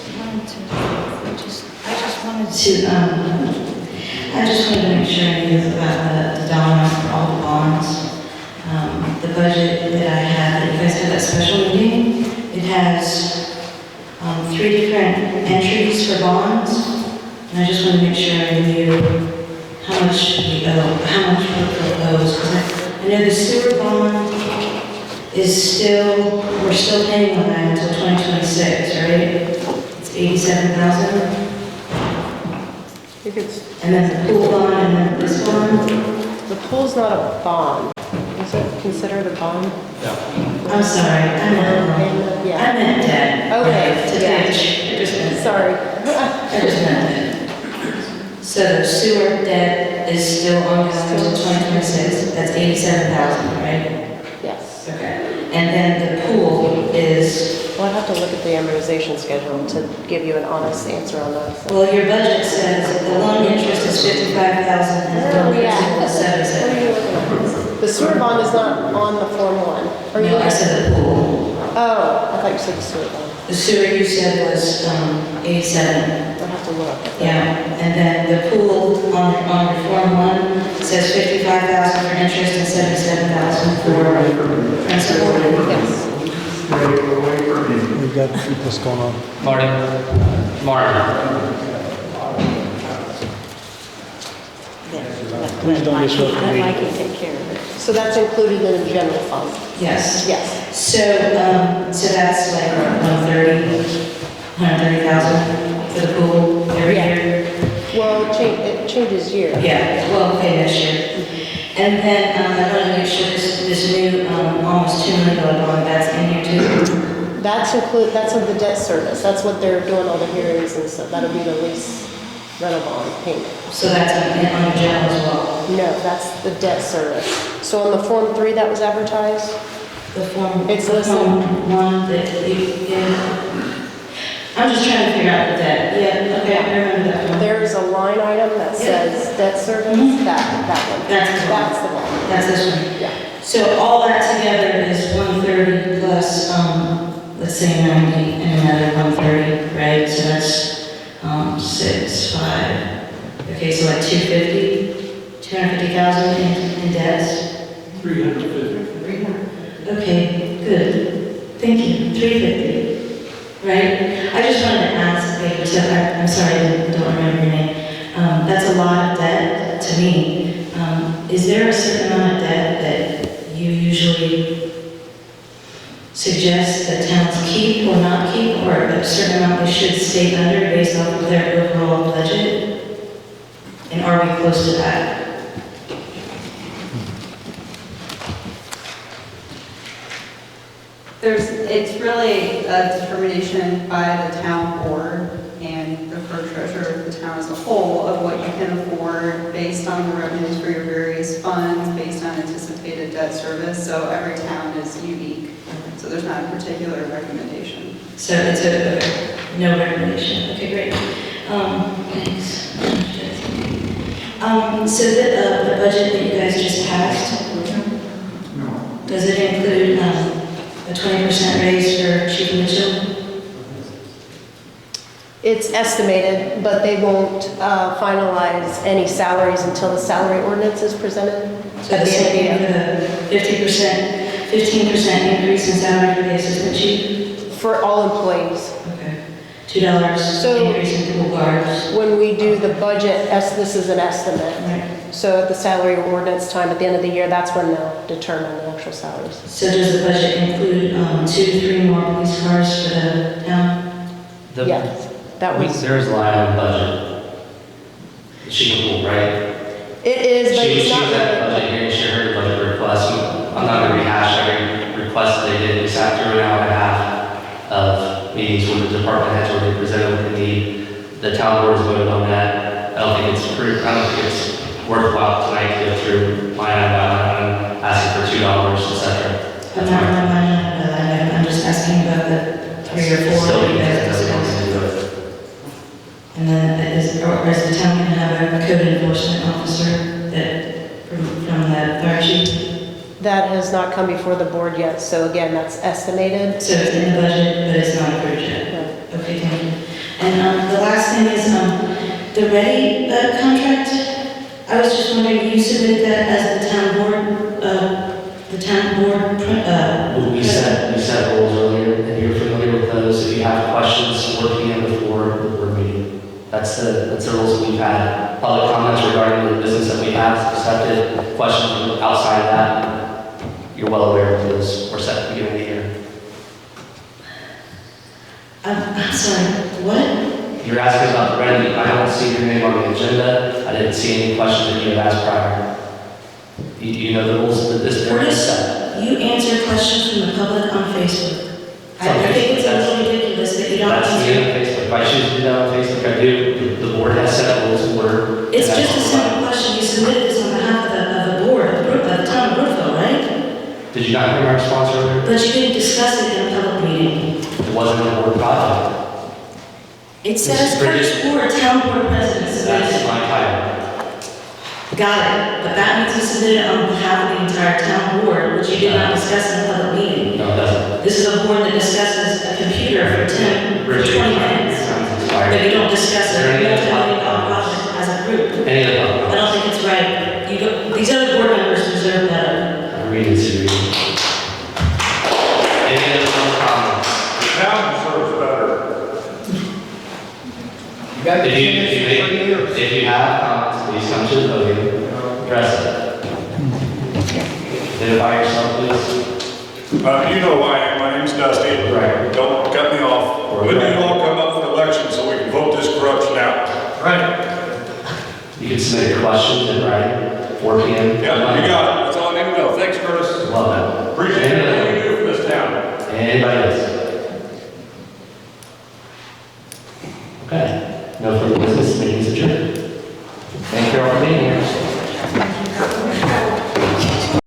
Speaker 8: wanted to make sure I knew about the dollar amount for all the bonds. The budget that I had, that you guys had that special meeting, it has 3 different entries for bonds. And I just wanted to make sure I knew how much we owe, how much Brookfield owes. Because I know the sewer bond is still, we're still paying on that until 2026, right? It's 87,000. And then the pool bond and then this bond.
Speaker 4: The pool's not a bond. Is it considered a bond?
Speaker 8: I'm sorry, I meant debt.
Speaker 4: Okay,
Speaker 8: To
Speaker 4: yeah.
Speaker 8: ditch. I just meant
Speaker 4: Sorry.
Speaker 8: I just meant debt. So the sewer debt is still ongoing until 2026, that's 87,000, right?
Speaker 4: Yes.
Speaker 8: Okay. And then the pool is,
Speaker 4: Well, I'd have to look at the amortization schedule to give you an honest answer on that. so.
Speaker 8: well, your budget says the loan interest is 55,000 and the loan principal is 77,000.
Speaker 4: The sewer bond is not on the Form 1. Are you?
Speaker 8: No, I said the pool.
Speaker 4: Oh, I thought you said the sewer bond.
Speaker 8: The sewer you said was 87.
Speaker 4: I'll have to look.
Speaker 8: Yeah, and then the pool on Form 1 says 55,000 for interest and 77,000 for principal.
Speaker 4: Yes.
Speaker 19: We've got this going on.
Speaker 1: Martin.
Speaker 19: Please don't disrupt the
Speaker 4: That
Speaker 19: meeting.
Speaker 4: Mike can take care of it. So that's included in the general fund?
Speaker 8: Yes.
Speaker 4: Yes.
Speaker 8: So, so that's like 130,000 for the pool every year?
Speaker 4: Well, it changes year.
Speaker 8: Yeah, well, okay, next year. And then, I want to make sure this new, almost $2 million bond, that's in here too?
Speaker 4: That's of the debt service. That's what they're doing all the hearings and stuff. That'll be the lease rental bond payment.
Speaker 8: So that's on the general as well?
Speaker 4: No, that's the debt service. So on the Form 3 that was advertised?
Speaker 8: The Form,
Speaker 4: It's
Speaker 8: the
Speaker 4: listed.
Speaker 8: Form 1 that you, yeah. I'm just trying to figure out that, yeah, okay, I remember that one.
Speaker 4: There's a line item that says debt service, that one.
Speaker 8: That's
Speaker 4: the one.
Speaker 8: That's this one?
Speaker 4: Yeah.
Speaker 8: So all that together is 130 plus, let's say 90 and another 130, right? So that's 6, 5, okay, so like 250,000 in debts?
Speaker 21: 350.
Speaker 8: Okay, good, thank you, 350, right? I just wanted to ask, okay, so I'm sorry, I don't remember your name. That's a lot of debt to me. Is there a certain amount of debt that you usually suggest that towns keep or not keep, or a certain amount they should stay under based off of their overall budget? And are we close to that?
Speaker 7: It's really a determination by the town board and the clerk treasurer of the town as a whole of what you can afford based on the revenues for your various funds, based on anticipated debt service. So every town is unique. So there's not a particular recommendation.
Speaker 8: So it's no recommendation. Okay, great. Thanks. So the budget that you guys just passed, does it include a 20% raise for Chief Mitchell?
Speaker 4: It's estimated, but they won't finalize any salaries until the salary ordinance is presented.
Speaker 8: So the same for the 15% increase in salary for the assistant chief?
Speaker 4: For all employees.
Speaker 8: Okay. $2 increase in pool guards.
Speaker 4: When we do the budget, this is an estimate.
Speaker 8: Right.
Speaker 4: So at the salary ordinance time, at the end of the year, that's when they'll determine the actual salaries.
Speaker 8: So does the budget include 2-3 more police cars for the town?
Speaker 4: Yes, that was.
Speaker 1: There is a line on the budget. The chief pool, right?
Speaker 4: It is, but
Speaker 1: She
Speaker 4: it's
Speaker 1: was
Speaker 4: not.
Speaker 1: at the budget hearing, she heard the budget request. I'm not gonna rehash every request they did. We sat through an hour and a half of meetings with the department heads where they presented what they need. The town board has voted on that. I don't think it's worthwhile tonight to go through line item by line item, asking for $2, et cetera.
Speaker 8: I'm just asking about the 3 or 4
Speaker 1: Still,
Speaker 8: that you guys
Speaker 1: that's
Speaker 8: discussed.
Speaker 1: going to do it.
Speaker 8: And then is the town going to have a code enforcement officer from the fire chief?
Speaker 4: That has not come before the board yet, so again, that's estimated.
Speaker 8: So it's in the budget, but it's not approved yet? Okay, thank you. And the last thing is the Ready contract. I was just wondering, you submitted that as the town board,
Speaker 1: We set rules earlier, and you're familiar with those. If you have questions, 4 p.m. before the board meeting. That's the rules that we've had. Public comments regarding the business that we have accepted. Questions outside of that, you're well aware of those. We're set at the beginning of the year.
Speaker 8: I'm sorry, what?
Speaker 1: You're asking about the Ready. I don't see your name on the agenda. I didn't see any questions that you had asked prior. You know the rules that this board has set.
Speaker 8: You answer questions from the public on Facebook. I think it's a little ridiculous that you don't
Speaker 1: That's me on
Speaker 8: answer.
Speaker 1: Facebook. If I choose to do that on Facebook, I do. The board has set rules and order.
Speaker 8: It's
Speaker 1: and
Speaker 8: just a
Speaker 1: that's
Speaker 8: simple question question, you submitted this on behalf of the board, of the town of Brookville, right?
Speaker 1: Did you not hear my response earlier?
Speaker 8: But you didn't discuss it in a public meeting.
Speaker 1: It wasn't a board project.
Speaker 8: It says Curtis Board, town board president submitted
Speaker 1: That's
Speaker 8: it.
Speaker 1: my title.
Speaker 8: Got it, but that means you submitted it on behalf of the entire town board, which you did not discuss in a public meeting.
Speaker 1: No, it doesn't.
Speaker 8: This is a board that discusses a computer for 20 minutes. But you don't discuss a multi-million-dollar project as a group.
Speaker 1: Any other public
Speaker 8: I don't think it's right. These other board members deserve better.
Speaker 1: I'm reading to you. Any other public comments?
Speaker 12: The town deserves better.
Speaker 1: If you have comments, please come to the podium, address it. Identify yourself, please.
Speaker 12: You know who I am, my name's Dusty.
Speaker 1: Right.
Speaker 12: Don't cut me off. When do you all come up for election so we can vote this corruption out?
Speaker 1: Right. You can submit your questions in writing, 4 p.m.
Speaker 12: Yeah, you got it, that's all I need to know, thank you.